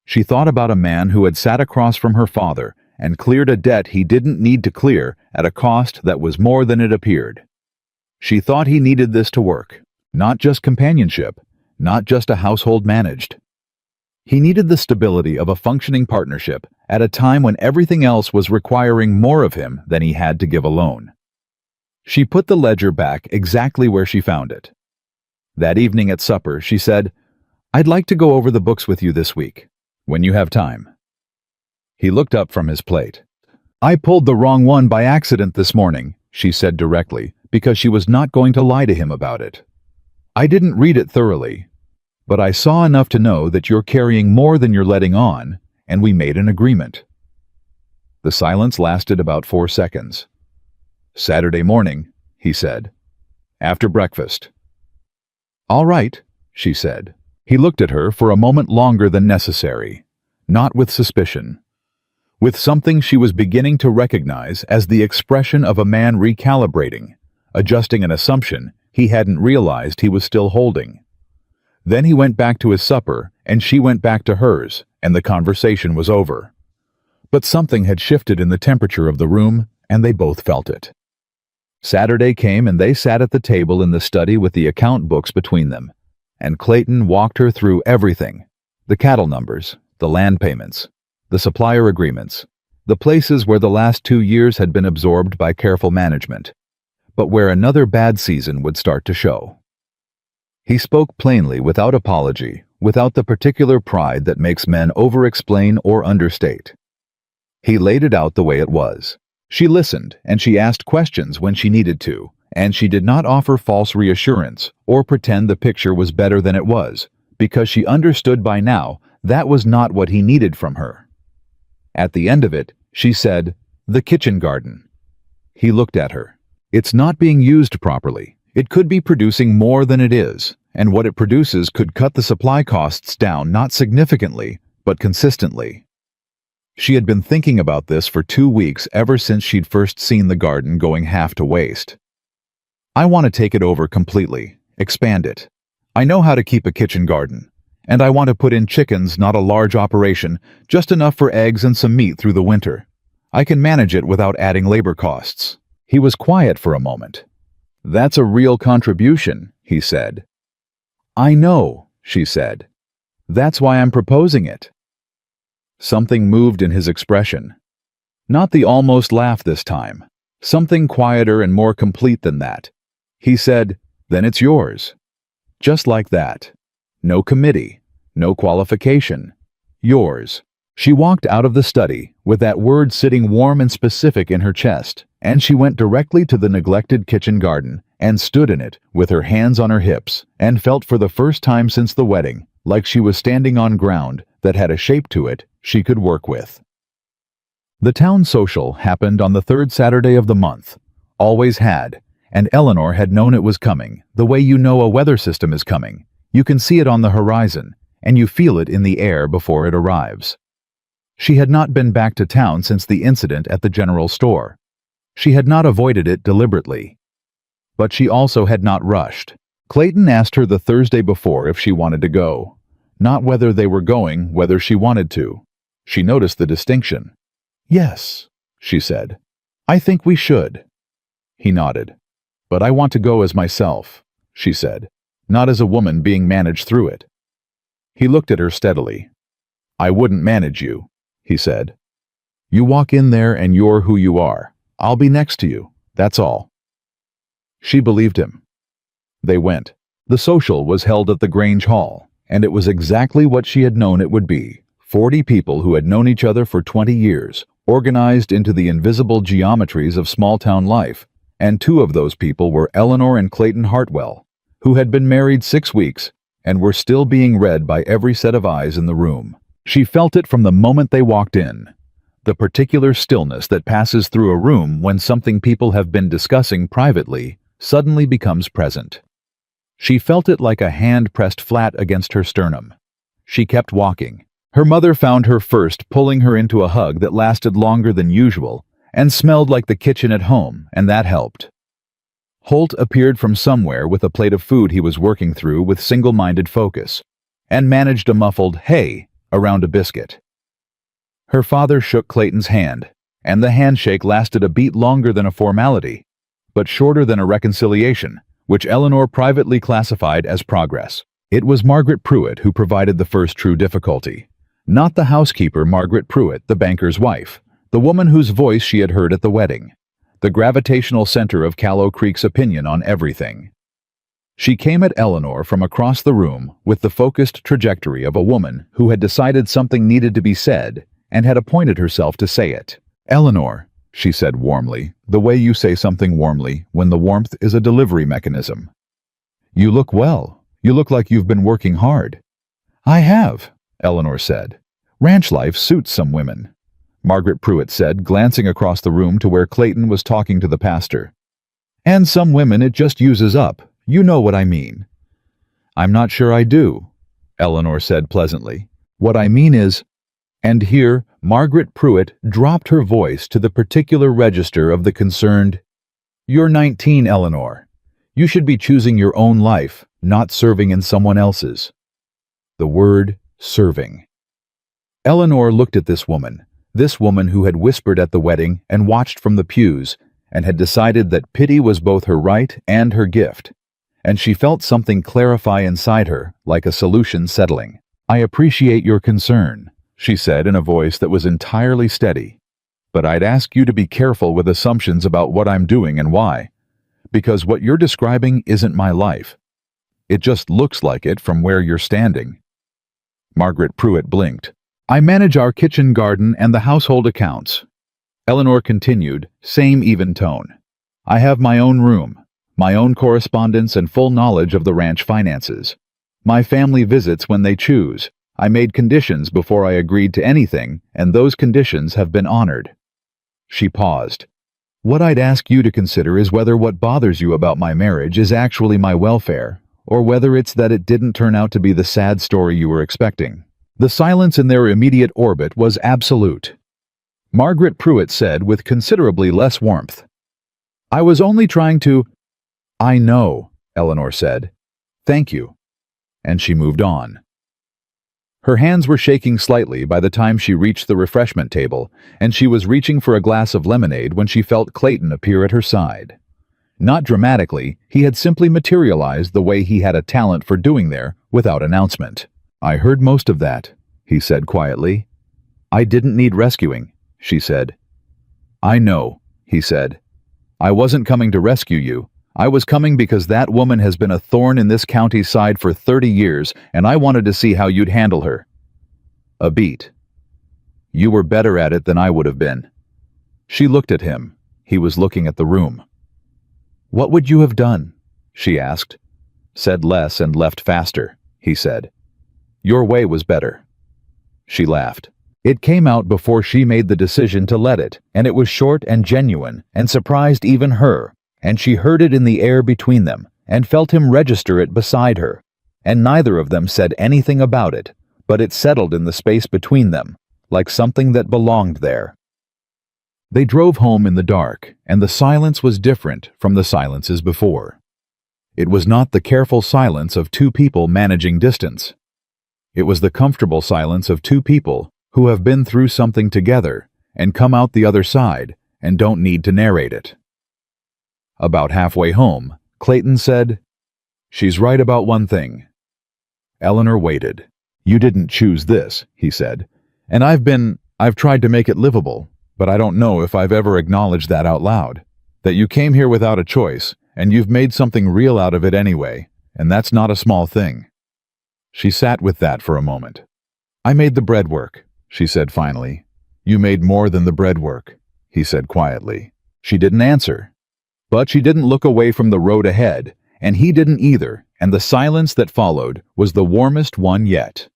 She thought about a man who had sat across from her father and cleared a debt he didn't need to clear at a cost that was more than it appeared. She thought he needed this to work, not just companionship, not just a household managed. He needed the stability of a functioning partnership at a time when everything else was requiring more of him than he had to give alone. She put the ledger back exactly where she found it. That evening at supper, she said, "I'd like to go over the books with you this week, when you have time." He looked up from his plate. "I pulled the wrong one by accident this morning," she said directly, because she was not going to lie to him about it. "I didn't read it thoroughly, but I saw enough to know that you're carrying more than you're letting on, and we made an agreement." The silence lasted about 4 seconds. "Saturday morning," he said. "After breakfast." "All right," she said. He looked at her for a moment longer than necessary, not with suspicion, with something she was beginning to recognize as the expression of a man recalibrating, adjusting an assumption he hadn't realized he was still holding. Then he went back to his supper, and she went back to hers, and the conversation was over. But something had shifted in the temperature of the room, and they both felt it. Saturday came and they sat at the table in the study with the account books between them, and Clayton walked her through everything: the cattle numbers, the land payments, the supplier agreements, the places where the last 2 years had been absorbed by careful management, but where another bad season would start to show. He spoke plainly, without apology, without the particular pride that makes men over-explain or understate. He laid it out the way it was. She listened, and she asked questions when she needed to, and she did not offer false reassurance or pretend the picture was better than it was, because she understood by now that was not what he needed from her. At the end of it, she said, "The kitchen garden." He looked at her. "It's not being used properly. It could be producing more than it is, and what it produces could cut the supply costs down not significantly, but consistently." She had been thinking about this for 2 weeks ever since she'd first seen the garden going half to waste. "I want to take it over completely, expand it. I know how to keep a kitchen garden, and I want to put in chickens, not a large operation, just enough for eggs and some meat through the winter. I can manage it without adding labor costs." He was quiet for a moment. "That's a real contribution," he said. "I know," she said. "That's why I'm proposing it." Something moved in his expression. Not the almost laugh this time. Something quieter and more complete than that. He said, "Then it's yours." Just like that. No committee. No qualification. Yours. She walked out of the study, with that word sitting warm and specific in her chest, and she went directly to the neglected kitchen garden, and stood in it, with her hands on her hips, and felt for the first time since the wedding, like she was standing on ground that had a shape to it she could work with. The town social happened on the 3rd Saturday of the month. Always had, and Eleanor had known it was coming, the way you know a weather system is coming. You can see it on the horizon, and you feel it in the air before it arrives. She had not been back to town since the incident at the general store. She had not avoided it deliberately. But she also had not rushed. Clayton asked her the Thursday before if she wanted to go. Not whether they were going, whether she wanted to. She noticed the distinction. "Yes," she said. "I think we should." He nodded. "But I want to go as myself," she said, "not as a woman being managed through it." He looked at her steadily. "I wouldn't manage you," he said. "You walk in there and you're who you are. I'll be next to you, that's all." She believed him. They went. The social was held at the Grange Hall, and it was exactly what she had known it would be. 40 people who had known each other for 20 years, organized into the invisible geometries of small-town life, and 2 of those people were Eleanor and Clayton Hartwell, who had been married 6 weeks and were still being read by every set of eyes in the room. She felt it from the moment they walked in. The particular stillness that passes through a room when something people have been discussing privately suddenly becomes present. She felt it like a hand pressed flat against her sternum. She kept walking. Her mother found her first, pulling her into a hug that lasted longer than usual and smelled like the kitchen at home, and that helped. Holt appeared from somewhere with a plate of food he was working through with single-minded focus, and managed a muffled "hey" around a biscuit. Her father shook Clayton's hand, and the handshake lasted a beat longer than a formality, but shorter than a reconciliation, which Eleanor privately classified as progress. It was Margaret Pruitt who provided the first true difficulty. Not the housekeeper Margaret Pruitt, the banker's wife, the woman whose voice she had heard at the wedding, the gravitational center of Callow Creek's opinion on everything. She came at Eleanor from across the room with the focused trajectory of a woman who had decided something needed to be said and had appointed herself to say it. "Eleanor," she said warmly, the way you say something warmly when the warmth is a delivery mechanism. "You look well. You look like you've been working hard." "I have," Eleanor said. "Ranch life suits some women," Margaret Pruitt said, glancing across the room to where Clayton was talking to the pastor. "And some women it just uses up. You know what I mean." "I'm not sure I do," Eleanor said pleasantly. "What I mean is—" And here, Margaret Pruitt dropped her voice to the particular register of the concerned. "You're 19, Eleanor. You should be choosing your own life, not serving in someone else's." The word serving. Eleanor looked at this woman who had whispered at the wedding and watched from the pews, and had decided that pity was both her right and her gift. And she felt something clarify inside her, like a solution settling. "I appreciate your concern," she said in a voice that was entirely steady. "But I'd ask you to be careful with assumptions about what I'm doing and why. Because what you're describing isn't my life. It just looks like it from where you're standing." Margaret Pruitt blinked. "I manage our kitchen garden and the household accounts." Eleanor continued, same even tone. "I have my own room, my own correspondence and full knowledge of the ranch finances. My family visits when they choose. I made conditions before I agreed to anything, and those conditions have been honored." She paused. "What I'd ask you to consider is whether what bothers you about my marriage is actually my welfare, or whether it's that it didn't turn out to be the sad story you were expecting." The silence in their immediate orbit was absolute. Margaret Pruitt said with considerably less warmth, "I was only trying to—" "I know," Eleanor said. "Thank you." And she moved on. Her hands were shaking slightly by the time she reached the refreshment table, and she was reaching for a glass of lemonade when she felt Clayton appear at her side. Not dramatically, he had simply materialized the way he had a talent for doing there without announcement. "I heard most of that," he said quietly. "I didn't need rescuing," she said. "I know," he said. "I wasn't coming to rescue you. I was coming because that woman has been a thorn in this county's side for 30 years, and I wanted to see how you'd handle her." A beat. "You were better at it than I would have been." She looked at him. He was looking at the room. "What would you have done?" she asked. "Said less and left faster," he said. "Your way was better." She laughed. It came out before she made the decision to let it, and it was short and genuine, and surprised even her, and she heard it in the air between them, and felt him register it beside her, and neither of them said anything about it, but it settled in the space between them, like something that belonged there. They drove home in the dark, and the silence was different from the silences before. It was not the careful silence of two people managing distance. It was the comfortable silence of two people who have been through something together and come out the other side and don't need to narrate it. About halfway home, Clayton said, "She's right about one thing." Eleanor waited. "You didn't choose this," he said, "and I've tried to make it livable, but I don't know if I've ever acknowledged that out loud. That you came here without a choice, and you've made something real out of it anyway, and that's not a small thing." She sat with that for a moment. "I made the bread work," she said finally. "You made more than the bread work," he said quietly. She didn't answer. But she didn't look away from the road ahead, and he didn't either, and the silence that followed was the warmest one yet.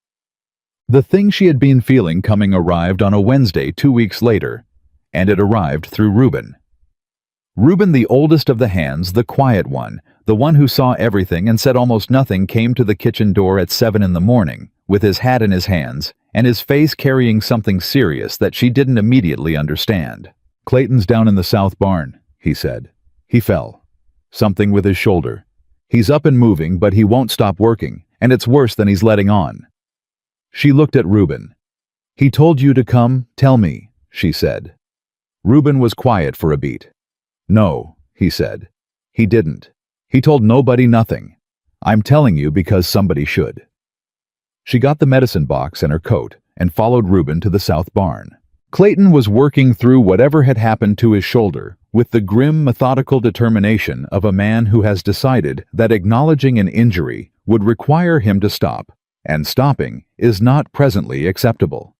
The thing she had been feeling coming arrived on a Wednesday 2 weeks later, and it arrived through Reuben. Reuben, the oldest of the hands, the quiet one, the one who saw everything and said almost nothing, came to the kitchen door at 7 in the morning, with his hat in his hands, and his face carrying something serious that she didn't immediately understand. "Clayton's down in the south barn," he said. "He fell. Something with his shoulder. He's up and moving, but he won't stop working, and it's worse than he's letting on." She looked at Reuben. "He told you to come, tell me," she said. Reuben was quiet for a beat. "No," he said. "He didn't. He told nobody nothing. I'm telling you because somebody should." She got the medicine box and her coat and followed Reuben to the south barn. Clayton was working through whatever had happened to his shoulder with the grim, methodical determination of a man who has decided that acknowledging an injury would require him to stop, and stopping is not presently acceptable.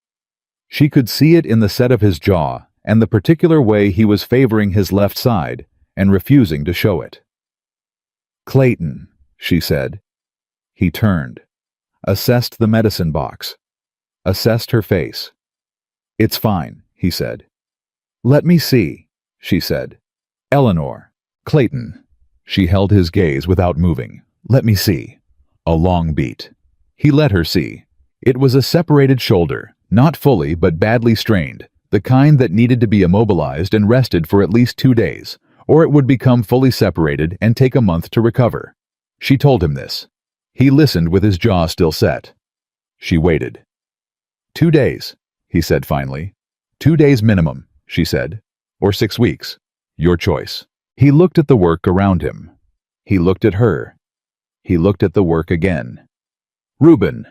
She could see it in the set of his jaw and the particular way he was favoring his left side and refusing to show it. "Clayton," she said. He turned, assessed the medicine box, assessed her face. "It's fine," he said. "Let me see," she said. "Eleanor." "Clayton." She held his gaze without moving. "Let me see." A long beat. He let her see. It was a separated shoulder, not fully but badly strained, the kind that needed to be immobilized and rested for at least 2 days, or it would become fully separated and take a month to recover. She told him this. He listened with his jaw still set. She waited. 2 days, he said finally. 2 days minimum, she said. Or 6 weeks. Your choice. He looked at the work around him. He looked at her. He looked at the work again. "Reuben,"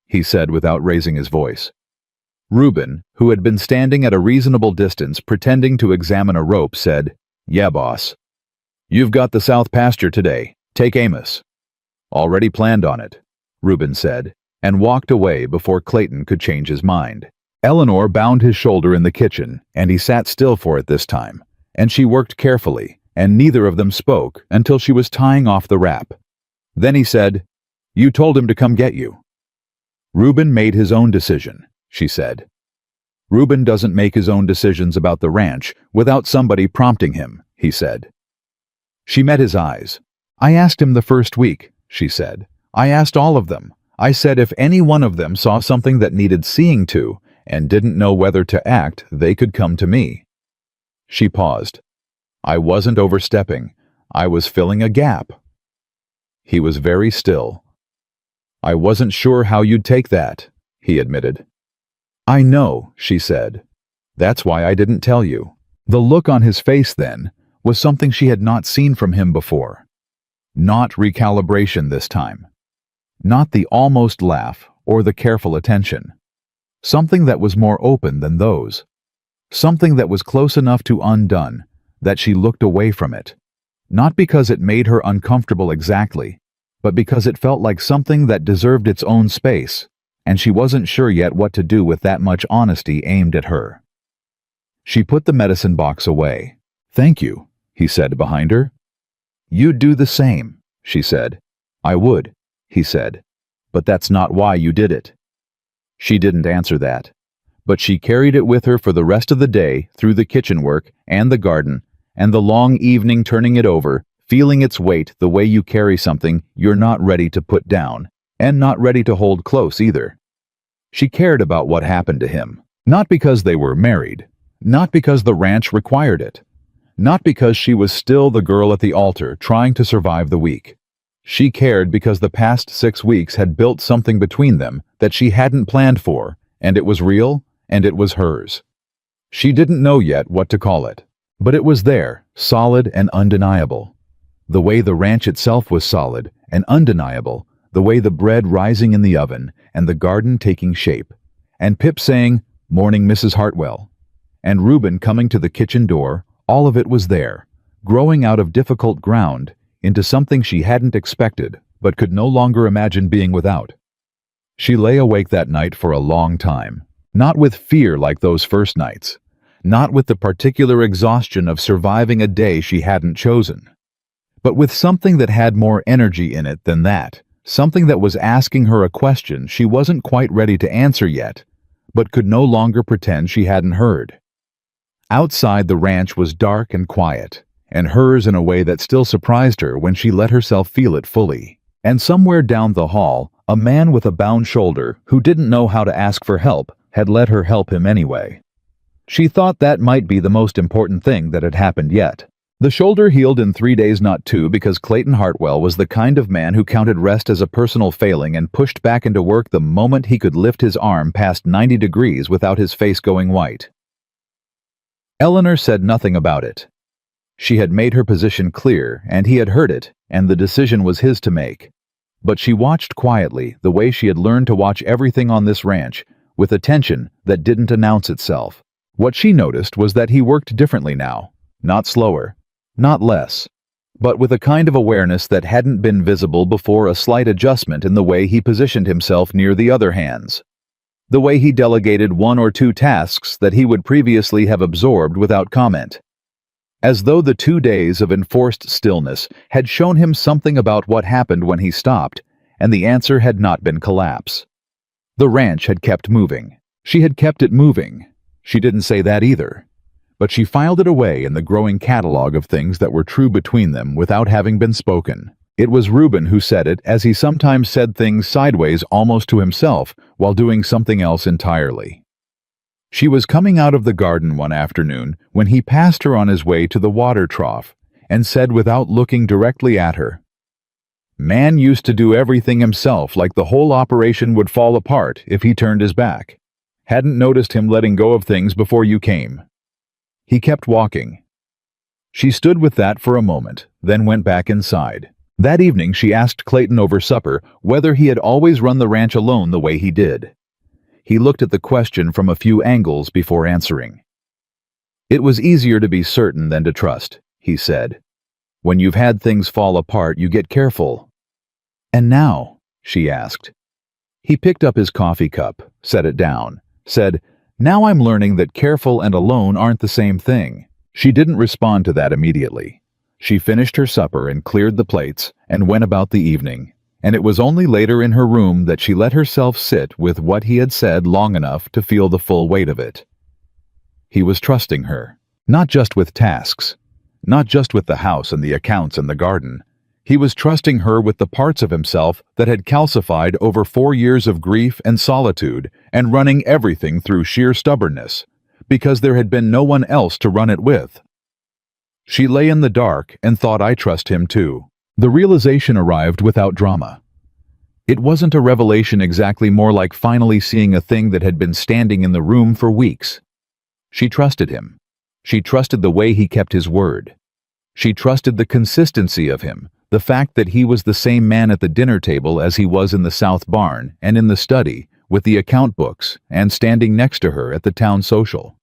he said without raising his voice. Reuben, who had been standing at a reasonable distance pretending to examine a rope, said, "Yeah, boss. You've got the south pasture today. Take Amos." "Already planned on it," Reuben said, and walked away before Clayton could change his mind. Eleanor bound his shoulder in the kitchen, and he sat still for it this time, and she worked carefully, and neither of them spoke until she was tying off the wrap. Then he said, "You told him to come get you." "Reuben made his own decision," she said. "Reuben doesn't make his own decisions about the ranch without somebody prompting him," he said. She met his eyes. "I asked him the first week," she said. "I asked all of them. I said if any one of them saw something that needed seeing to and didn't know whether to act, they could come to me." She paused. "I wasn't overstepping. I was filling a gap." He was very still. "I wasn't sure how you'd take that," he admitted. "I know," she said. "That's why I didn't tell you." The look on his face then was something she had not seen from him before. Not recalibration this time. Not the almost laugh or the careful attention. Something that was more open than those. Something that was close enough to undone that she looked away from it. Not because it made her uncomfortable exactly, but because it felt like something that deserved its own space, and she wasn't sure yet what to do with that much honesty aimed at her. She put the medicine box away. "Thank you," he said behind her. "You'd do the same," she said. "I would," he said. "But that's not why you did it." She didn't answer that, but she carried it with her for the rest of the day through the kitchen work and the garden, and the long evening turning it over, feeling its weight the way you carry something you're not ready to put down, and not ready to hold close either. She cared about what happened to him, not because they were married, not because the ranch required it, not because she was still the girl at the altar trying to survive the week. She cared because the past 6 weeks had built something between them that she hadn't planned for, and it was real, and it was hers. She didn't know yet what to call it, but it was there, solid and undeniable. The way the ranch itself was solid and undeniable, the way the bread rising in the oven and the garden taking shape, and Pip saying, "Morning, Mrs. Hartwell," and Reuben coming to the kitchen door, all of it was there, growing out of difficult ground into something she hadn't expected but could no longer imagine being without. She lay awake that night for a long time, not with fear like those first nights, not with the particular exhaustion of surviving a day she hadn't chosen, but with something that had more energy in it than that, something that was asking her a question she wasn't quite ready to answer yet, but could no longer pretend she hadn't heard. Outside the ranch was dark and quiet, and hers in a way that still surprised her when she let herself feel it fully. And somewhere down the hall, a man with a bound shoulder who didn't know how to ask for help had let her help him anyway. She thought that might be the most important thing that had happened yet. The shoulder healed in 3 days, not 2, because Clayton Hartwell was the kind of man who counted rest as a personal failing and pushed back into work the moment he could lift his arm past 90 degrees without his face going white. Eleanor said nothing about it. She had made her position clear, and he had heard it, and the decision was his to make. But she watched quietly, the way she had learned to watch everything on this ranch, with attention that didn't announce itself. What she noticed was that he worked differently now, not slower, not less, but with a kind of awareness that hadn't been visible before, a slight adjustment in the way he positioned himself near the other hands. The way he delegated one or two tasks that he would previously have absorbed without comment. As though the 2 days of enforced stillness had shown him something about what happened when he stopped, and the answer had not been collapse. The ranch had kept moving. She had kept it moving. She didn't say that either. But she filed it away in the growing catalog of things that were true between them without having been spoken. It was Reuben who said it, as he sometimes said things sideways almost to himself while doing something else entirely. She was coming out of the garden one afternoon when he passed her on his way to the water trough and said without looking directly at her, "Man used to do everything himself, like the whole operation would fall apart if he turned his back. Hadn't noticed him letting go of things before you came." He kept walking. She stood with that for a moment, then went back inside. That evening she asked Clayton over supper whether he had always run the ranch alone the way he did. He looked at the question from a few angles before answering. "It was easier to be certain than to trust," he said. "When you've had things fall apart, you get careful." "And now?" she asked. He picked up his coffee cup, set it down, said, "Now I'm learning that careful and alone aren't the same thing." She didn't respond to that immediately. She finished her supper and cleared the plates and went about the evening, and it was only later in her room that she let herself sit with what he had said long enough to feel the full weight of it. He was trusting her, not just with tasks, not just with the house and the accounts and the garden. He was trusting her with the parts of himself that had calcified over 4 years of grief and solitude and running everything through sheer stubbornness, because there had been no one else to run it with. She lay in the dark and thought, "I trust him too." The realization arrived without drama. It wasn't a revelation exactly, more like finally seeing a thing that had been standing in the room for weeks. She trusted him. She trusted the way he kept his word. She trusted the consistency of him, the fact that he was the same man at the dinner table as he was in the south barn and in the study, with the account books, and standing next to her at the town social.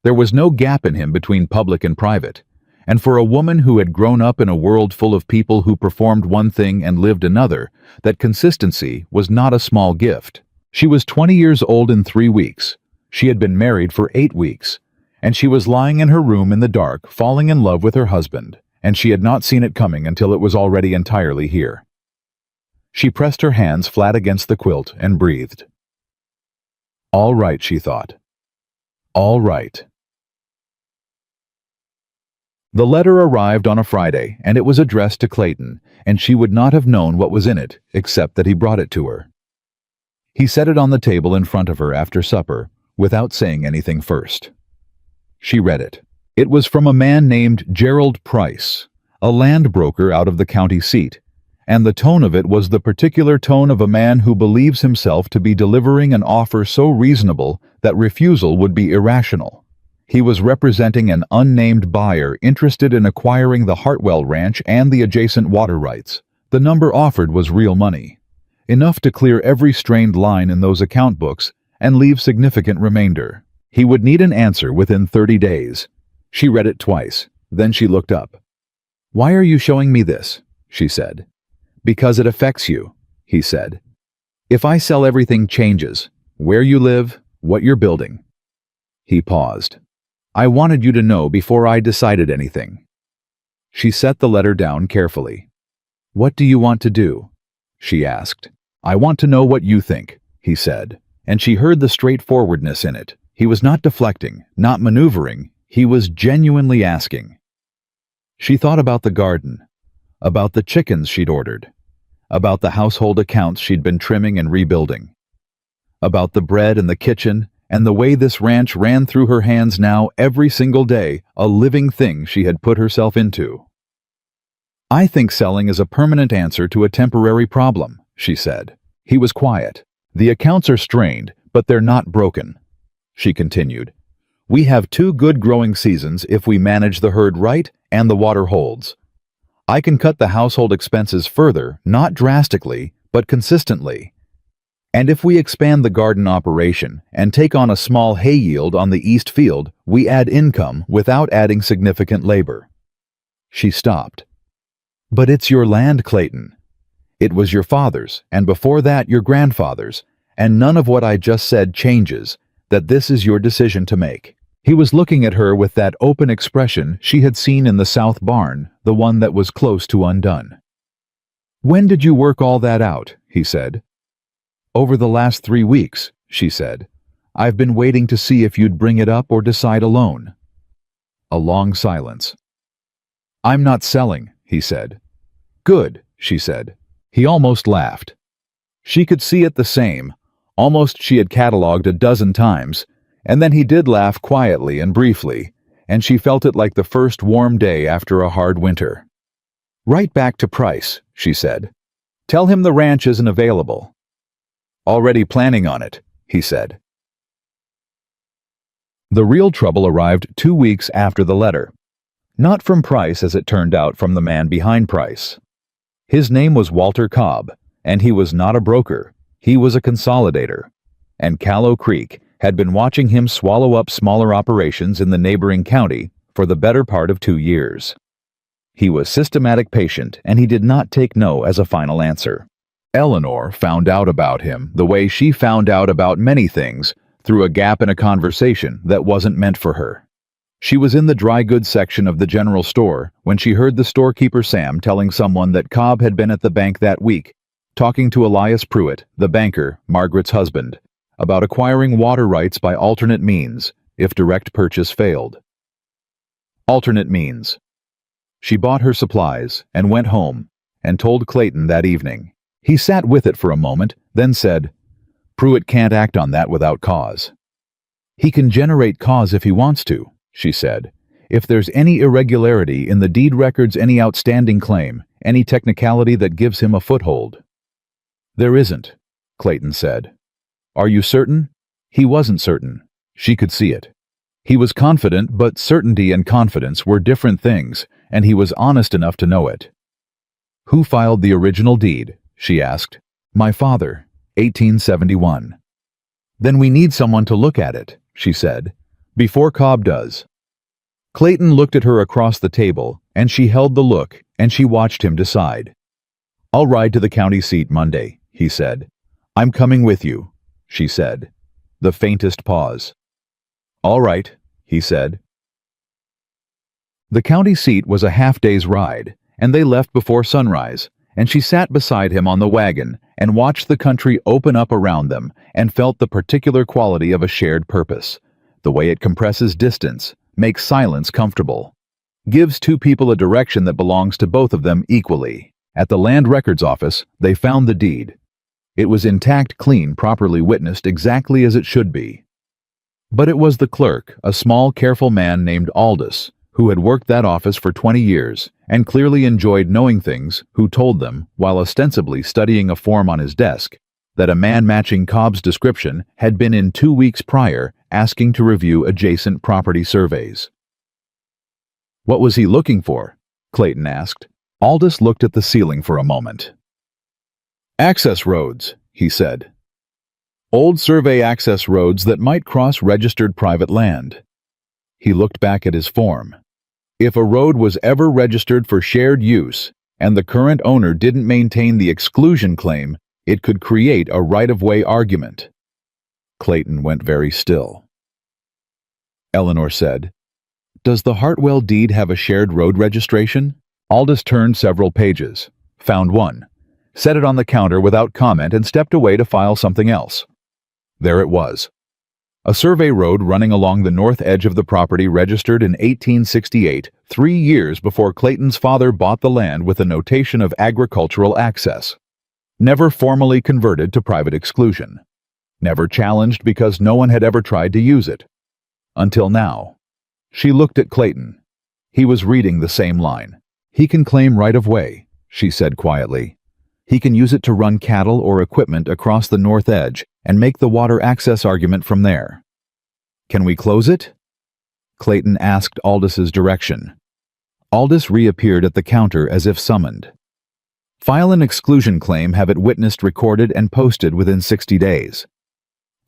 There was no gap in him between public and private, and for a woman who had grown up in a world full of people who performed one thing and lived another, that consistency was not a small gift. She was 20 years old in 3 weeks. She had been married for 8 weeks, and she was lying in her room in the dark, falling in love with her husband, and she had not seen it coming until it was already entirely here. She pressed her hands flat against the quilt and breathed. "All right," she thought. "All right." The letter arrived on a Friday, and it was addressed to Clayton, and she would not have known what was in it, except that he brought it to her. He set it on the table in front of her after supper, without saying anything first. She read it. It was from a man named Gerald Price, a land broker out of the county seat, and the tone of it was the particular tone of a man who believes himself to be delivering an offer so reasonable that refusal would be irrational. He was representing an unnamed buyer interested in acquiring the Hartwell Ranch and the adjacent water rights. The number offered was real money, enough to clear every strained line in those account books and leave significant remainder. He would need an answer within 30 days. She read it twice, then she looked up. "Why are you showing me this?" she said. "Because it affects you," he said. "If I sell, everything changes. Where you live, what you're building." He paused. "I wanted you to know before I decided anything." She set the letter down carefully. "What do you want to do?" she asked. "I want to know what you think," he said, and she heard the straightforwardness in it. He was not deflecting, not maneuvering. He was genuinely asking. She thought about the garden, about the chickens she'd ordered, about the household accounts she'd been trimming and rebuilding, about the bread in the kitchen, and the way this ranch ran through her hands now every single day, a living thing she had put herself into. "I think selling is a permanent answer to a temporary problem," she said. He was quiet. "The accounts are strained, but they're not broken," she continued. "We have 2 good growing seasons if we manage the herd right and the water holds. I can cut the household expenses further, not drastically, but consistently. And if we expand the garden operation and take on a small hay yield on the east field, we add income without adding significant labor." She stopped. "But it's your land, Clayton. It was your father's, and before that your grandfather's, and none of what I just said changes, that this is your decision to make." He was looking at her with that open expression she had seen in the south barn, the one that was close to undone. "When did you work all that out?" he said. "Over the last 3 weeks," she said. "I've been waiting to see if you'd bring it up or decide alone." A long silence. "I'm not selling," he said. "Good," she said. He almost laughed. She could see it the same. Almost she had catalogued a dozen times, and then he did laugh quietly and briefly, and she felt it like the first warm day after a hard winter. "Right back to Price," she said. "Tell him the ranch isn't available." "Already planning on it," he said. The real trouble arrived 2 weeks after the letter. Not from Price, as it turned out, from the man behind Price. His name was Walter Cobb, and he was not a broker, he was a consolidator. And Callow Creek had been watching him swallow up smaller operations in the neighboring county for the better part of 2 years. He was systematic patient, and he did not take no as a final answer. Eleanor found out about him the way she found out about many things, through a gap in a conversation that wasn't meant for her. She was in the dry goods section of the general store when she heard the storekeeper Sam telling someone that Cobb had been at the bank that week, talking to Elias Pruitt, the banker, Margaret's husband, about acquiring water rights by alternate means if direct purchase failed. Alternate means. She bought her supplies and went home and told Clayton that evening. He sat with it for a moment, then said, "Pruitt can't act on that without cause." "He can generate cause if he wants to," she said. "If there's any irregularity in the deed records, any outstanding claim, any technicality that gives him a foothold." "There isn't," Clayton said. "Are you certain?" He wasn't certain. She could see it. He was confident, but certainty and confidence were different things, and he was honest enough to know it. "Who filed the original deed?" she asked. "My father, 1871. "Then we need someone to look at it," she said, "before Cobb does." Clayton looked at her across the table, and she held the look, and she watched him decide. "I'll ride to the county seat Monday," he said. "I'm coming with you," she said. The faintest pause. "All right," he said. The county seat was a half-day's ride, and they left before sunrise, and she sat beside him on the wagon and watched the country open up around them and felt the particular quality of a shared purpose, the way it compresses distance, makes silence comfortable, gives two people a direction that belongs to both of them equally. At the Land Records Office, they found the deed. It was intact, clean, properly witnessed, exactly as it should be. But it was the clerk, a small, careful man named Aldous, who had worked that office for 20 years and clearly enjoyed knowing things, who told them, while ostensibly studying a form on his desk, that a man matching Cobb's description had been in 2 weeks prior asking to review adjacent property surveys. "What was he looking for?" Clayton asked. Aldous looked at the ceiling for a moment. "Access roads," he said. "Old survey access roads that might cross registered private land." He looked back at his form. If a road was ever registered for shared use, and the current owner didn't maintain the exclusion claim, it could create a right-of-way argument. Clayton went very still. Eleanor said, "Does the Hartwell deed have a shared road registration?" Aldous turned several pages, found one, set it on the counter without comment, and stepped away to file something else. There it was. A survey road running along the north edge of the property, registered in 1868, 3 years before Clayton's father bought the land with a notation of agricultural access. Never formally converted to private exclusion. Never challenged because no one had ever tried to use it. Until now. She looked at Clayton. He was reading the same line. "He can claim right-of-way," she said quietly. "He can use it to run cattle or equipment across the north edge and make the water access argument from there. Can we close it?" Clayton asked Aldous's direction. Aldous reappeared at the counter as if summoned. File an exclusion claim, have it witnessed, recorded, and posted within 60 days.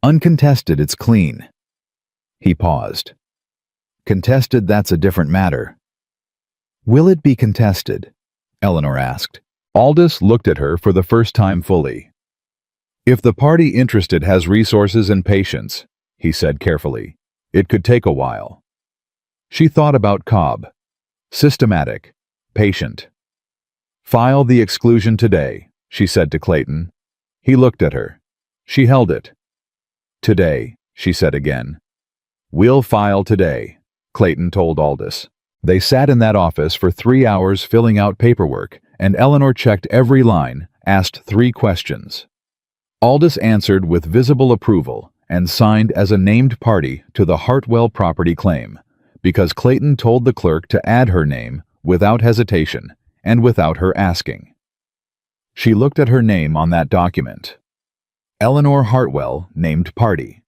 Uncontested, it's clean. He paused. Contested, that's a different matter. Will it be contested? Eleanor asked. Aldous looked at her for the first time fully. If the party interested has resources and patience, he said carefully, it could take a while. She thought about Cobb. Systematic, patient. File the exclusion today, she said to Clayton. He looked at her. She held it. Today, she said again. We'll file today, Clayton told Aldous. They sat in that office for 3 hours filling out paperwork, and Eleanor checked every line, asked 3 questions. Aldous answered with visible approval and signed as a named party to the Hartwell property claim, because Clayton told the clerk to add her name without hesitation and without her asking. She looked at her name on that document. Eleanor Hartwell, named party.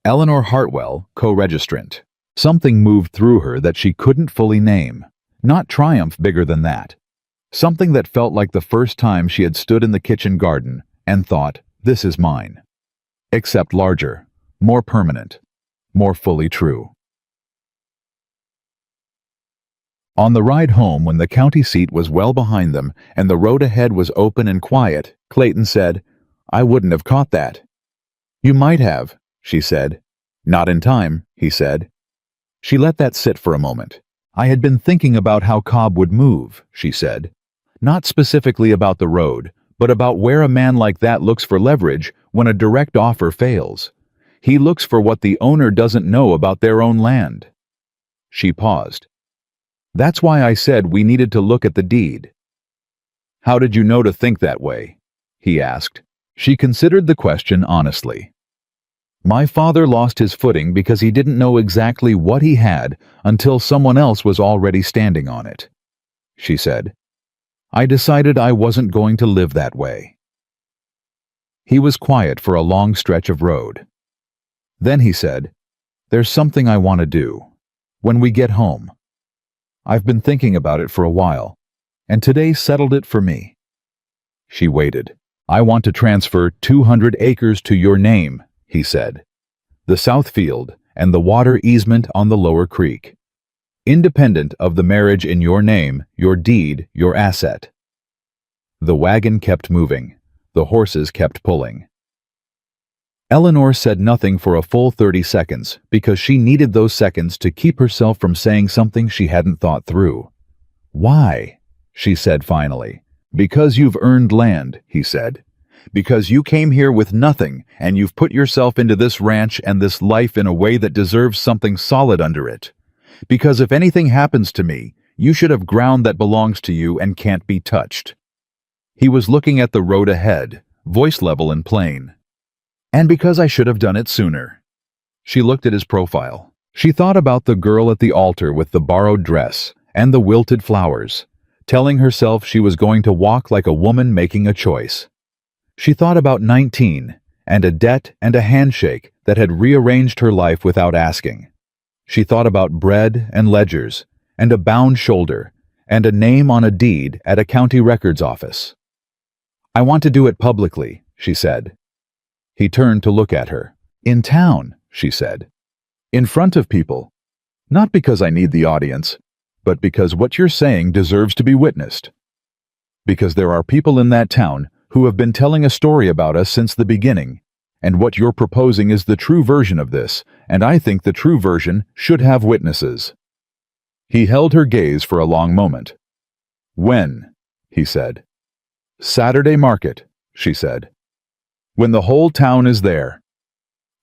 Eleanor Hartwell, co-registrant. Something moved through her that she couldn't fully name. Not triumph bigger than that. Something that felt like the first time she had stood in the kitchen garden and thought, this is mine. Except larger, more permanent, more fully true. On the ride home, when the county seat was well behind them and the road ahead was open and quiet, Clayton said, I wouldn't have caught that. You might have, she said. Not in time, he said. She let that sit for a moment. I had been thinking about how Cobb would move, she said. Not specifically about the road, but about where a man like that looks for leverage when a direct offer fails. He looks for what the owner doesn't know about their own land. She paused. That's why I said we needed to look at the deed. How did you know to think that way? He asked. She considered the question honestly. My father lost his footing because he didn't know exactly what he had until someone else was already standing on it, she said. I decided I wasn't going to live that way. He was quiet for a long stretch of road. Then he said, There's something I want to do. When we get home. I've been thinking about it for a while, and today settled it for me. She waited. I want to transfer 200 acres to your name, he said. The South Field and the water easement on the lower creek. Independent of the marriage in your name, your deed, your asset. The wagon kept moving. The horses kept pulling. Eleanor said nothing for a full 30 seconds because she needed those seconds to keep herself from saying something she hadn't thought through. Why? She said finally. Because you've earned land, he said. Because you came here with nothing and you've put yourself into this ranch and this life in a way that deserves something solid under it. Because if anything happens to me, you should have ground that belongs to you and can't be touched. He was looking at the road ahead, voice level and plain. And because I should have done it sooner. She looked at his profile. She thought about the girl at the altar with the borrowed dress and the wilted flowers, telling herself she was going to walk like a woman making a choice. She thought about 19 and a debt and a handshake that had rearranged her life without asking. She thought about bread and ledgers and a bound shoulder and a name on a deed at a county records office. I want to do it publicly, she said. He turned to look at her. In town, she said. In front of people. Not because I need the audience, but because what you're saying deserves to be witnessed. Because there are people in that town who have been telling a story about us since the beginning, and what you're proposing is the true version of this, and I think the true version should have witnesses. He held her gaze for a long moment. When? He said. Saturday market, she said. When the whole town is there.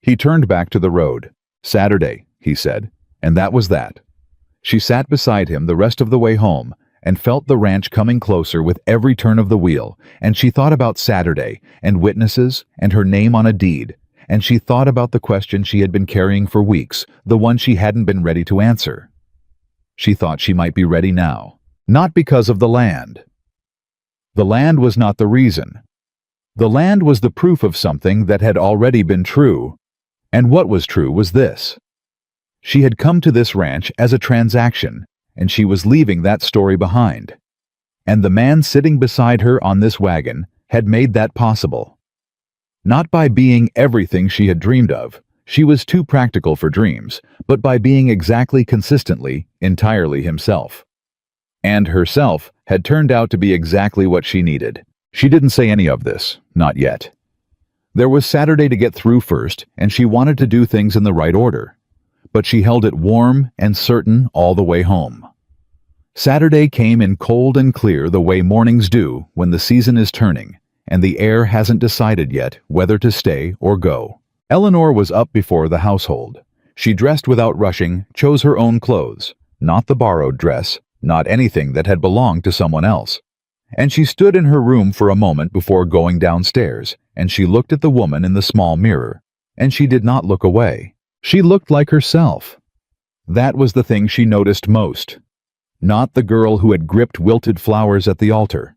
He turned back to the road. Saturday, he said, and that was that. She sat beside him the rest of the way home and felt the ranch coming closer with every turn of the wheel, and she thought about Saturday and witnesses and her name on a deed, and she thought about the question she had been carrying for weeks, the one she hadn't been ready to answer. She thought she might be ready now, not because of the land. The land was not the reason. The land was the proof of something that had already been true, and what was true was this. She had come to this ranch as a transaction, and she was leaving that story behind. And the man sitting beside her on this wagon had made that possible. Not by being everything she had dreamed of, she was too practical for dreams, but by being exactly consistently, entirely himself. And herself had turned out to be exactly what she needed. She didn't say any of this, not yet. There was Saturday to get through first, and she wanted to do things in the right order. But she held it warm and certain all the way home. Saturday came in cold and clear the way mornings do when the season is turning, and the air hasn't decided yet whether to stay or go. Eleanor was up before the household. She dressed without rushing, chose her own clothes, not the borrowed dress, not anything that had belonged to someone else. And she stood in her room for a moment before going downstairs, and she looked at the woman in the small mirror, and she did not look away. She looked like herself. That was the thing she noticed most. Not the girl who had gripped wilted flowers at the altar.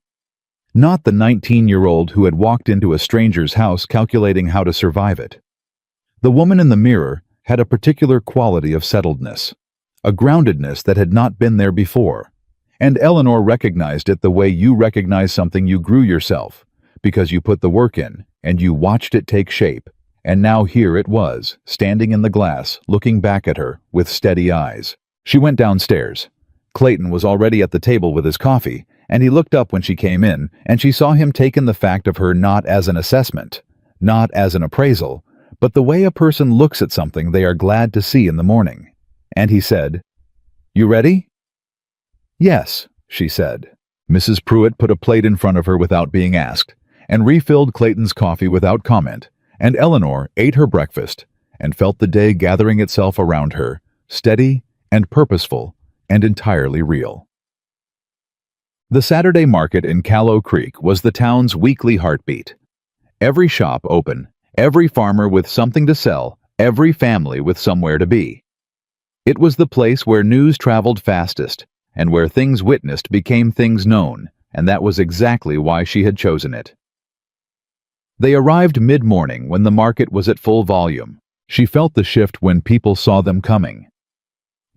Not the 19-year-old who had walked into a stranger's house calculating how to survive it. The woman in the mirror had a particular quality of settledness, a groundedness that had not been there before, and Eleanor recognized it the way you recognize something you grew yourself, because you put the work in, and you watched it take shape, and now here it was, standing in the glass, looking back at her with steady eyes. She went downstairs. Clayton was already at the table with his coffee, and he looked up when she came in, and she saw him take in the fact of her not as an assessment, not as an appraisal, but the way a person looks at something they are glad to see in the morning. And he said, "You ready?" "Yes," she said. Mrs. Pruitt put a plate in front of her without being asked, and refilled Clayton's coffee without comment, and Eleanor ate her breakfast and felt the day gathering itself around her, steady and purposeful and entirely real. The Saturday market in Callow Creek was the town's weekly heartbeat. Every shop open, every farmer with something to sell, every family with somewhere to be. It was the place where news traveled fastest, and where things witnessed became things known, and that was exactly why she had chosen it. They arrived mid-morning when the market was at full volume. She felt the shift when people saw them coming.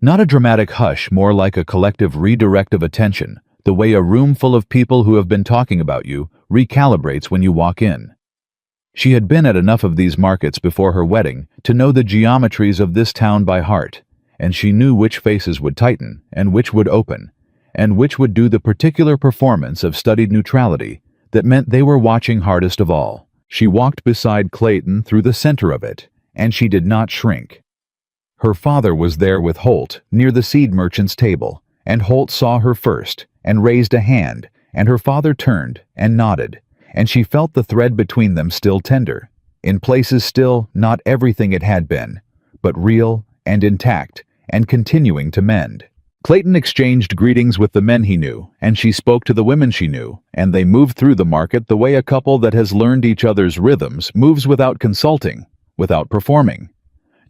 Not a dramatic hush, more like a collective redirect of attention, the way a room full of people who have been talking about you recalibrates when you walk in. She had been at enough of these markets before her wedding to know the geometries of this town by heart, and she knew which faces would tighten and which would open, and which would do the particular performance of studied neutrality that meant they were watching hardest of all. She walked beside Clayton through the center of it, and she did not shrink. Her father was there with Holt near the seed merchant's table, and Holt saw her first and raised a hand, and her father turned and nodded, and she felt the thread between them still tender, in places still not everything it had been, but real and intact and continuing to mend. Clayton exchanged greetings with the men he knew, and she spoke to the women she knew, and they moved through the market the way a couple that has learned each other's rhythms moves without consulting, without performing,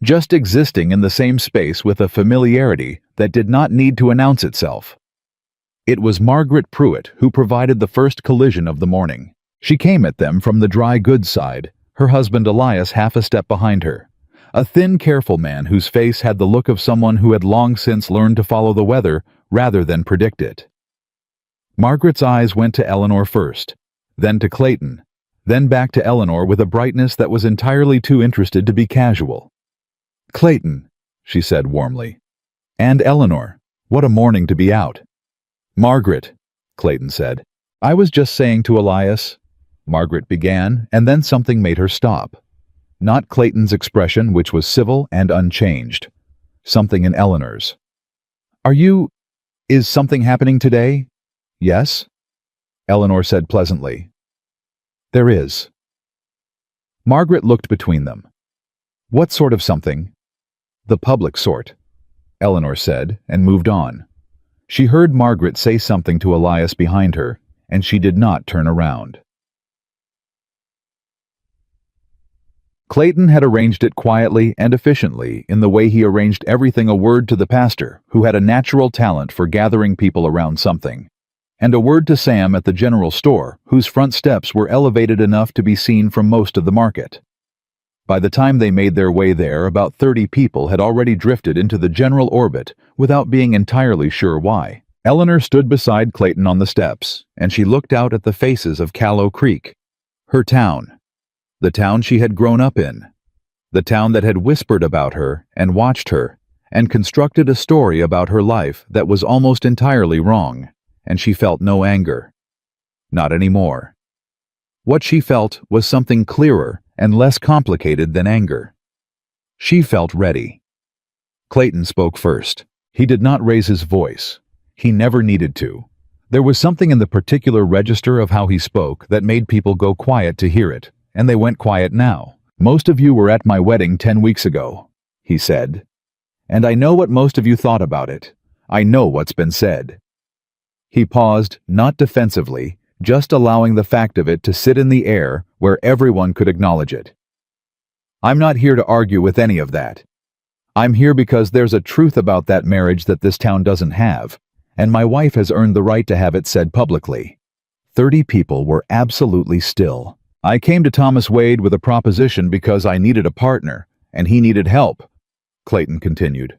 just existing in the same space with a familiarity that did not need to announce itself. It was Margaret Pruitt who provided the first collision of the morning. She came at them from the dry goods side, her husband Elias half a step behind her, a thin, careful man whose face had the look of someone who had long since learned to follow the weather rather than predict it. Margaret's eyes went to Eleanor first, then to Clayton, then back to Eleanor with a brightness that was entirely too interested to be casual. "Clayton," she said warmly. "And Eleanor, what a morning to be out." "Margaret," Clayton said. "I was just saying to Elias," Margaret began, and then something made her stop. Not Clayton's expression, which was civil and unchanged. Something in Eleanor's. Is something happening today?" "Yes?" Eleanor said pleasantly. "There is." Margaret looked between them. "What sort of something?" "The public sort," Eleanor said, and moved on. She heard Margaret say something to Elias behind her, and she did not turn around. Clayton had arranged it quietly and efficiently in the way he arranged everything a word to the pastor, who had a natural talent for gathering people around something, and a word to Sam at the general store, whose front steps were elevated enough to be seen from most of the market. By the time they made their way there, about 30 people had already drifted into the general orbit without being entirely sure why. Eleanor stood beside Clayton on the steps, and she looked out at the faces of Callow Creek, her town, the town she had grown up in, the town that had whispered about her and watched her and constructed a story about her life that was almost entirely wrong, and she felt no anger. Not anymore. What she felt was something clearer and less complicated than anger. She felt ready. Clayton spoke first. He did not raise his voice. He never needed to. There was something in the particular register of how he spoke that made people go quiet to hear it, and they went quiet now. "Most of you were at my wedding 10 weeks ago," he said. "And I know what most of you thought about it. I know what's been said." He paused, not defensively, just allowing the fact of it to sit in the air where everyone could acknowledge it. "I'm not here to argue with any of that. I'm here because there's a truth about that marriage that this town doesn't have, and my wife has earned the right to have it said publicly." 30 people were absolutely still. "I came to Thomas Wade with a proposition because I needed a partner, and he needed help," Clayton continued.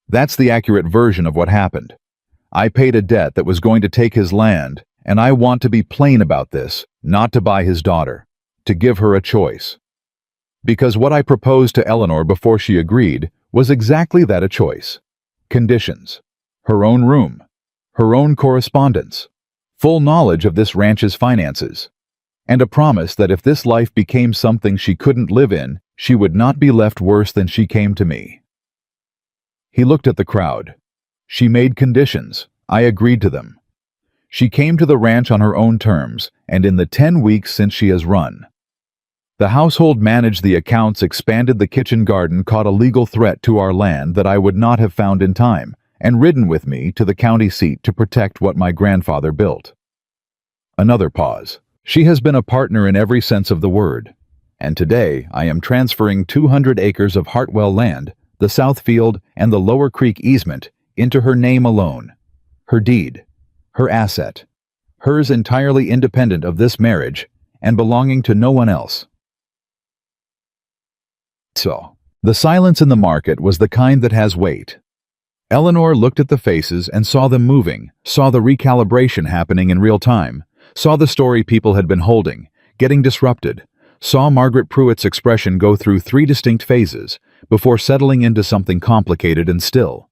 "That's the accurate version of what happened. I paid a debt that was going to take his land, and I want to be plain about this, not to buy his daughter, to give her a choice. Because what I proposed to Eleanor before she agreed was exactly that, a choice. Conditions. Her own room. Her own correspondence. Full knowledge of this ranch's finances. And a promise that if this life became something she couldn't live in, she would not be left worse than she came to me." He looked at the crowd. "She made conditions. I agreed to them. She came to the ranch on her own terms, and in the 10 weeks since she has run. The household managed the accounts, expanded the kitchen garden, caught a legal threat to our land that I would not have found in time, and ridden with me to the county seat to protect what my grandfather built." Another pause. "She has been a partner in every sense of the word, and today I am transferring 200 acres of Hartwell land, the South Field, and the Lower Creek easement into her name alone, her deed, her asset, hers entirely independent of this marriage and belonging to no one else." So, the silence in the market was the kind that has weight. Eleanor looked at the faces and saw them moving, saw the recalibration happening in real time, saw the story people had been holding, getting disrupted, saw Margaret Pruitt's expression go through 3 distinct phases before settling into something complicated and still.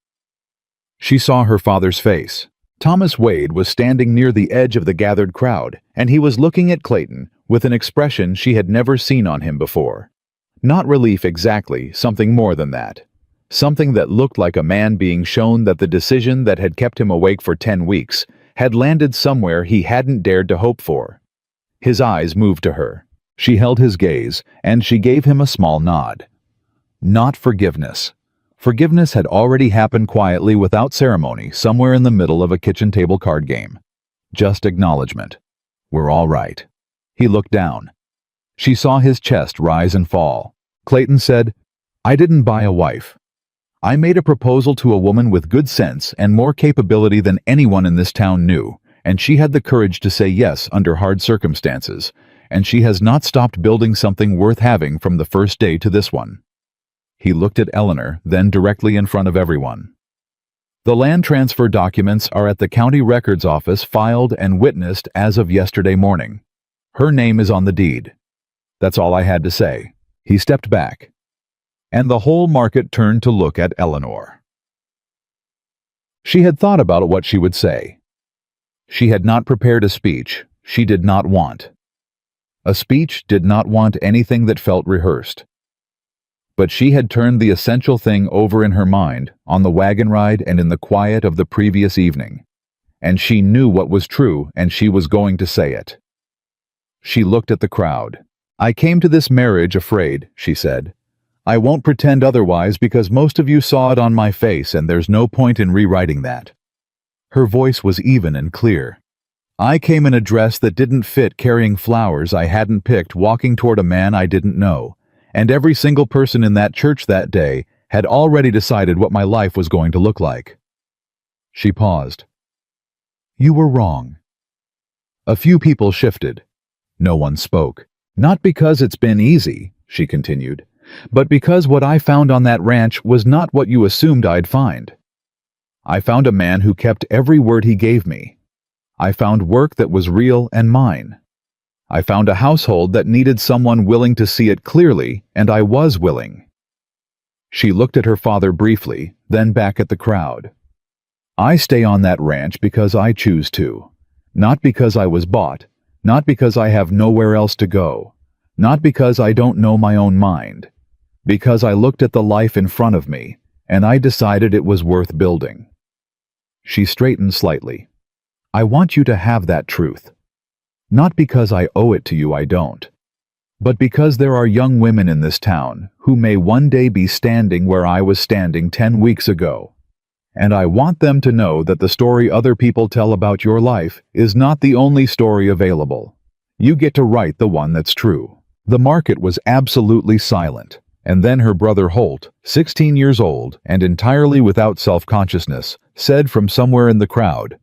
She saw her father's face. Thomas Wade was standing near the edge of the gathered crowd, and he was looking at Clayton with an expression she had never seen on him before. Not relief exactly, something more than that. Something that looked like a man being shown that the decision that had kept him awake for 10 weeks had landed somewhere he hadn't dared to hope for. His eyes moved to her. She held his gaze, and she gave him a small nod. Not forgiveness. Forgiveness had already happened quietly without ceremony somewhere in the middle of a kitchen table card game. Just acknowledgement. "We're all right." He looked down. She saw his chest rise and fall. Clayton said, "I didn't buy a wife. I made a proposal to a woman with good sense and more capability than anyone in this town knew, and she had the courage to say yes under hard circumstances, and she has not stopped building something worth having from the first day to this one." He looked at Eleanor, then directly in front of everyone. "The land transfer documents are at the county records office, filed and witnessed as of yesterday morning. Her name is on the deed. That's all I had to say." He stepped back, and the whole market turned to look at Eleanor. She had thought about what she would say. She had not prepared a speech she did not want. A speech did not want anything that felt rehearsed. But she had turned the essential thing over in her mind on the wagon ride and in the quiet of the previous evening. And she knew what was true, and she was going to say it. She looked at the crowd. "I came to this marriage afraid," she said. "I won't pretend otherwise because most of you saw it on my face and there's no point in rewriting that." Her voice was even and clear. "I came in a dress that didn't fit, carrying flowers I hadn't picked, walking toward a man I didn't know. And every single person in that church that day had already decided what my life was going to look like." She paused. "You were wrong." A few people shifted. No one spoke. "Not because it's been easy," she continued, But because what I found on that ranch was not what you assumed I'd find. I found a man who kept every word he gave me. I found work that was real and mine. I found a household that needed someone willing to see it clearly, and I was willing. She looked at her father briefly, then back at the crowd. I stay on that ranch because I choose to. Not because I was bought, not because I have nowhere else to go, not because I don't know my own mind. Because I looked at the life in front of me, and I decided it was worth building. She straightened slightly. I want you to have that truth. Not because I owe it to you, I don't. But because there are young women in this town who may one day be standing where I was standing 10 weeks ago. And I want them to know that the story other people tell about your life is not the only story available. You get to write the one that's true. The market was absolutely silent. And then her brother Holt, 16 years old and entirely without self-consciousness, said from somewhere in the crowd,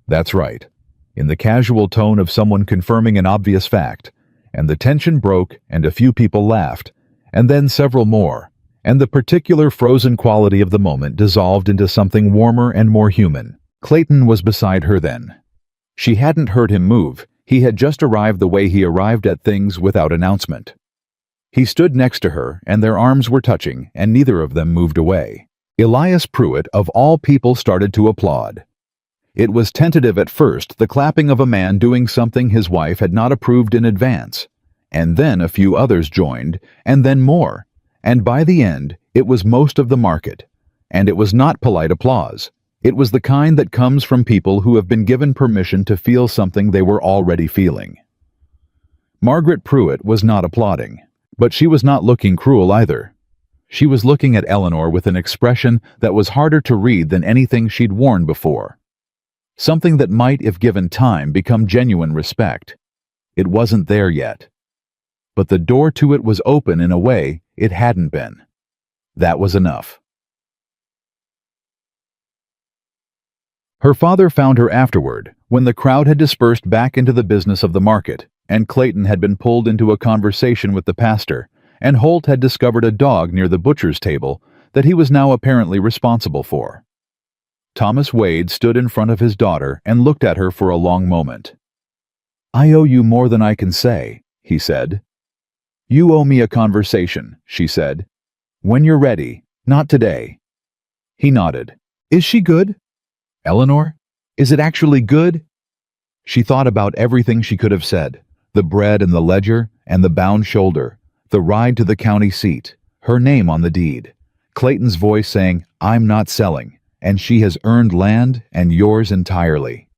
"That's right," in the casual tone of someone confirming an obvious fact, and the tension broke and a few people laughed, and then several more, and the particular frozen quality of the moment dissolved into something warmer and more human. Clayton was beside her then. She hadn't heard him move. He had just arrived the way he arrived at things without announcement. He stood next to her, and their arms were touching, and neither of them moved away. Elias Pruitt, of all people, started to applaud. It was tentative at first, the clapping of a man doing something his wife had not approved in advance. And then a few others joined, and then more. And by the end, it was most of the market. And it was not polite applause. It was the kind that comes from people who have been given permission to feel something they were already feeling. Margaret Pruitt was not applauding. But she was not looking cruel either. She was looking at Eleanor with an expression that was harder to read than anything she'd worn before. Something that might, if given time, become genuine respect. It wasn't there yet. But the door to it was open in a way it hadn't been. That was enough. Her father found her afterward, when the crowd had dispersed back into the business of the market, and Clayton had been pulled into a conversation with the pastor, and Holt had discovered a dog near the butcher's table that he was now apparently responsible for. Thomas Wade stood in front of his daughter and looked at her for a long moment. "I owe you more than I can say," he said. "You owe me a conversation," she said. "When you're ready, not today." He nodded. "Is she good? Eleanor? Is it actually good?" She thought about everything she could have said. The bread and the ledger, and the bound shoulder, the ride to the county seat, her name on the deed, Clayton's voice saying, "I'm not selling, and she has earned land and yours entirely."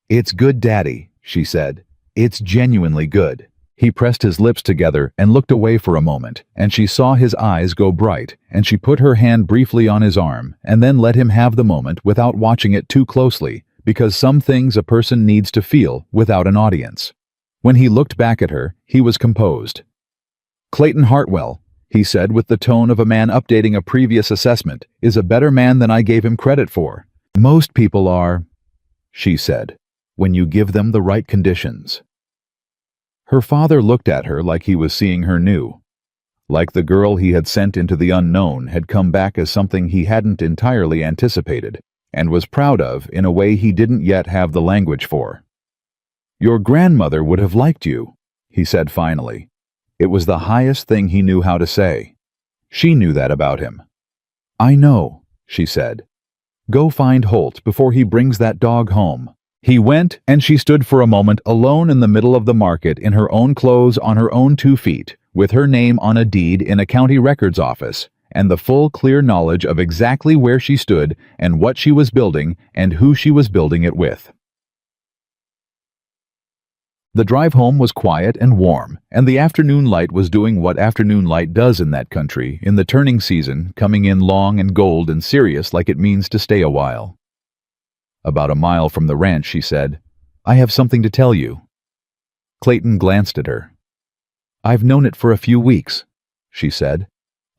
"It's good, Daddy," she said. "It's genuinely good." He pressed his lips together and looked away for a moment, and she saw his eyes go bright, and she put her hand briefly on his arm, and then let him have the moment without watching it too closely, because some things a person needs to feel without an audience. When he looked back at her, he was composed. "Clayton Hartwell," he said with the tone of a man updating a previous assessment, "is a better man than I gave him credit for." "Most people are," she said, "when you give them the right conditions." Her father looked at her like he was seeing her new. Like the girl he had sent into the unknown had come back as something he hadn't entirely anticipated, and was proud of in a way he didn't yet have the language for. "Your grandmother would have liked you," he said finally. It was the highest thing he knew how to say. She knew that about him. "I know," she said. "Go find Holt before he brings that dog home." He went, and she stood for a moment alone in the middle of the market in her own clothes on her own 2 feet, with her name on a deed in a county records office, and the full, clear knowledge of exactly where she stood and what she was building and who she was building it with. The drive home was quiet and warm, and the afternoon light was doing what afternoon light does in that country in the turning season, coming in long and gold and serious like it means to stay a while. About a mile from the ranch, she said, "I have something to tell you." Clayton glanced at her. "I've known it for a few weeks," she said.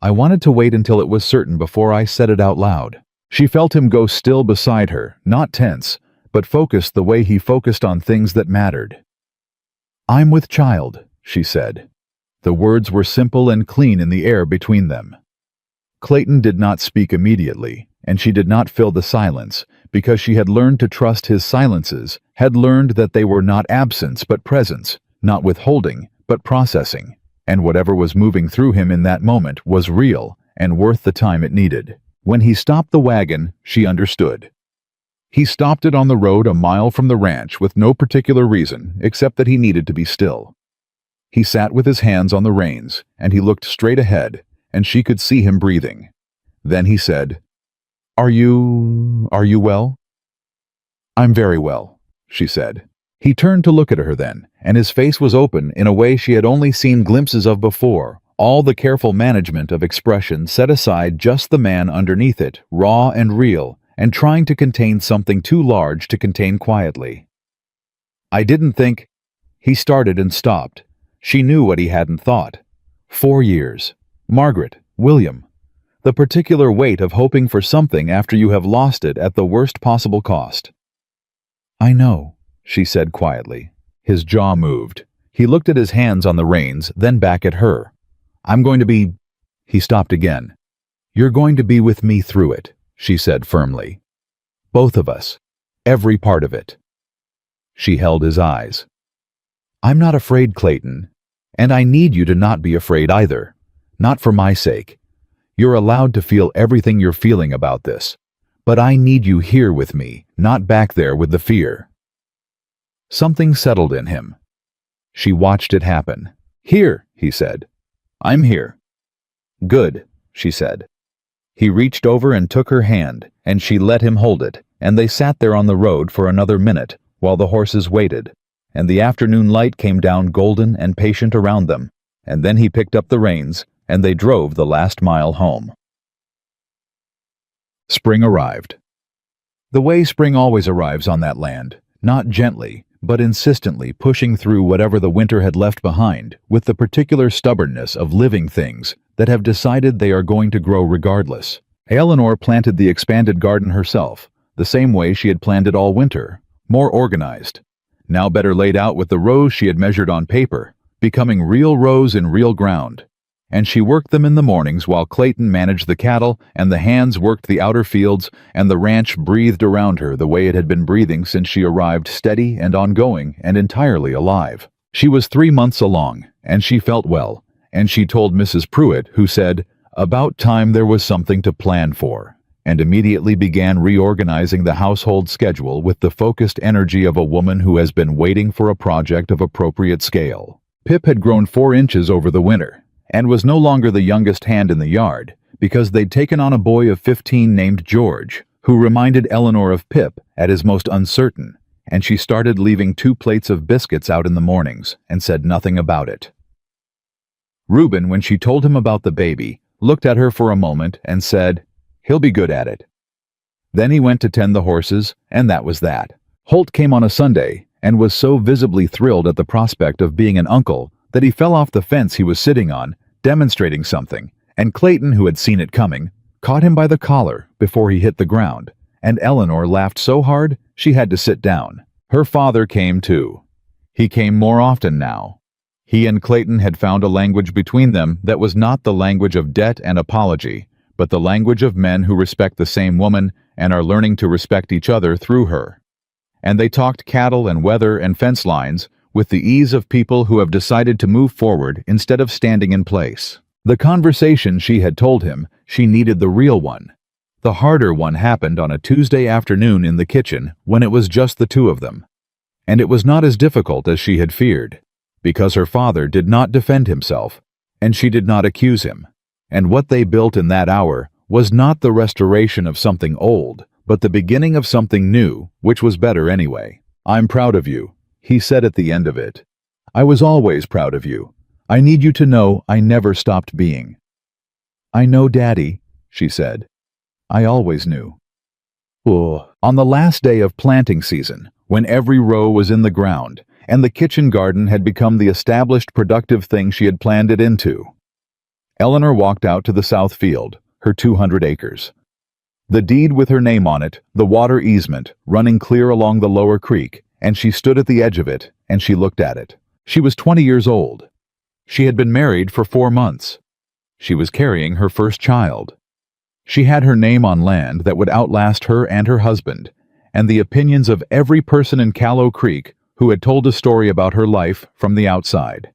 "I wanted to wait until it was certain before I said it out loud." She felt him go still beside her, not tense, but focused the way he focused on things that mattered. "I'm with child," she said. The words were simple and clean in the air between them. Clayton did not speak immediately, and she did not fill the silence, because she had learned to trust his silences, had learned that they were not absence but presence, not withholding but processing, and whatever was moving through him in that moment was real and worth the time it needed. When he stopped the wagon, she understood. He stopped it on the road a mile from the ranch with no particular reason except that he needed to be still. He sat with his hands on the reins, and he looked straight ahead, and she could see him breathing. Then he said, Are you well?" "I'm very well," she said. He turned to look at her then, and his face was open in a way she had only seen glimpses of before. All the careful management of expression set aside, just the man underneath it, raw and real, and trying to contain something too large to contain quietly. "I didn't think—" He started and stopped. She knew what he hadn't thought. 4 years. Margaret, William. The particular weight of hoping for something after you have lost it at the worst possible cost. "I know," she said quietly. His jaw moved. He looked at his hands on the reins, then back at her. "I'm going to be—" He stopped again. "You're going to be with me through it," she said firmly. "Both of us. Every part of it." She held his eyes. "I'm not afraid, Clayton. And I need you to not be afraid either. Not for my sake. You're allowed to feel everything you're feeling about this. But I need you here with me, not back there with the fear." Something settled in him. She watched it happen. "Here," he said. "I'm here." "Good," she said. He reached over and took her hand, and she let him hold it, and they sat there on the road for another minute while the horses waited, and the afternoon light came down golden and patient around them, and then he picked up the reins, and they drove the last mile home. Spring arrived. The way spring always arrives on that land, not gently, but insistently pushing through whatever the winter had left behind, with the particular stubbornness of living things that have decided they are going to grow regardless. Eleanor planted the expanded garden herself, the same way she had planned it all winter, more organized. Now better laid out with the rows she had measured on paper, becoming real rows in real ground. And she worked them in the mornings while Clayton managed the cattle and the hands worked the outer fields, and the ranch breathed around her the way it had been breathing since she arrived, steady and ongoing and entirely alive. She was 3 months along, and she felt well, and she told Mrs. Pruitt, who said, "About time there was something to plan for," and immediately began reorganizing the household schedule with the focused energy of a woman who has been waiting for a project of appropriate scale. Pip had grown 4 inches over the winter, and was no longer the youngest hand in the yard, because they'd taken on a boy of 15 named George, who reminded Eleanor of Pip at his most uncertain, and she started leaving 2 plates of biscuits out in the mornings, and said nothing about it. Reuben, when she told him about the baby, looked at her for a moment and said, "He'll be good at it." Then he went to tend the horses, and that was that. Holt came on a Sunday, and was so visibly thrilled at the prospect of being an uncle that he fell off the fence he was sitting on, demonstrating something, and Clayton, who had seen it coming, caught him by the collar before he hit the ground, and Eleanor laughed so hard she had to sit down. Her father came too. He came more often now. He and Clayton had found a language between them that was not the language of debt and apology, but the language of men who respect the same woman and are learning to respect each other through her. And they talked cattle and weather and fence lines with the ease of people who have decided to move forward instead of standing in place. The conversation she had told him she needed the real one. The harder one happened on a Tuesday afternoon in the kitchen when it was just the 2 of them. And it was not as difficult as she had feared, because her father did not defend himself, and she did not accuse him. And what they built in that hour was not the restoration of something old, but the beginning of something new, which was better anyway. "I'm proud of you," he said at the end of it. "I was always proud of you. I need you to know I never stopped being." "I know, Daddy," she said. "I always knew." On the last day of planting season, when every row was in the ground, and the kitchen garden had become the established productive thing she had planned it into, Eleanor walked out to the south field, her 200 acres. The deed with her name on it, the water easement, running clear along the lower creek, and she stood at the edge of it, and she looked at it. She was 20 years old. She had been married for 4 months. She was carrying her first child. She had her name on land that would outlast her and her husband, and the opinions of every person in Callow Creek who had told a story about her life from the outside.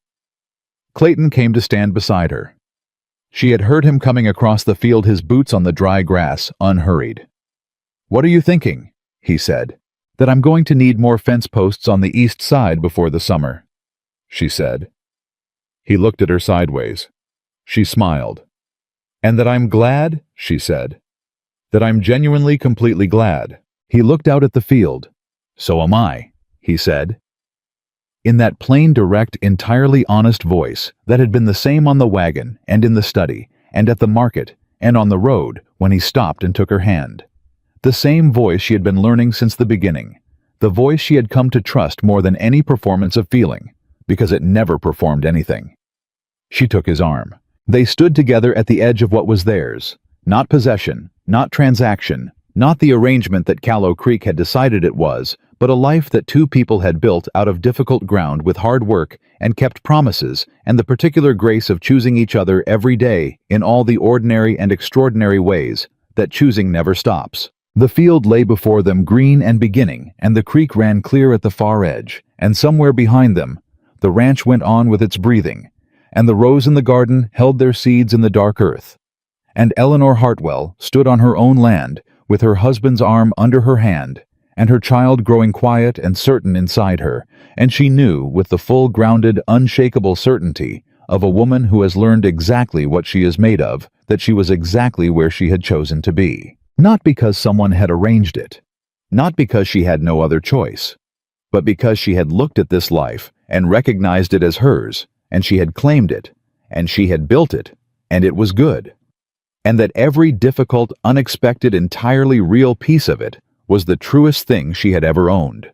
Clayton came to stand beside her. She had heard him coming across the field, his boots on the dry grass, unhurried. "What are you thinking?" he said. "That I'm going to need more fence posts on the east side before the summer," she said. He looked at her sideways. She smiled. "And that I'm glad," she said. "That I'm genuinely, completely glad." He looked out at the field. "So am I," he said. In that plain, direct, entirely honest voice that had been the same on the wagon and in the study and at the market and on the road when he stopped and took her hand. The same voice she had been learning since the beginning. The voice she had come to trust more than any performance of feeling, because it never performed anything. She took his arm. They stood together at the edge of what was theirs. Not possession, not transaction, not the arrangement that Callow Creek had decided it was, but a life that two people had built out of difficult ground with hard work and kept promises and the particular grace of choosing each other every day in all the ordinary and extraordinary ways that choosing never stops. The field lay before them, green and beginning, and the creek ran clear at the far edge, and somewhere behind them, the ranch went on with its breathing, and the rows in the garden held their seeds in the dark earth. And Eleanor Hartwell stood on her own land, with her husband's arm under her hand, and her child growing quiet and certain inside her, and she knew with the full, grounded, unshakable certainty of a woman who has learned exactly what she is made of, that she was exactly where she had chosen to be. Not because someone had arranged it, not because she had no other choice, but because she had looked at this life and recognized it as hers, and she had claimed it, and she had built it, and it was good. And that every difficult, unexpected, entirely real piece of it was the truest thing she had ever owned.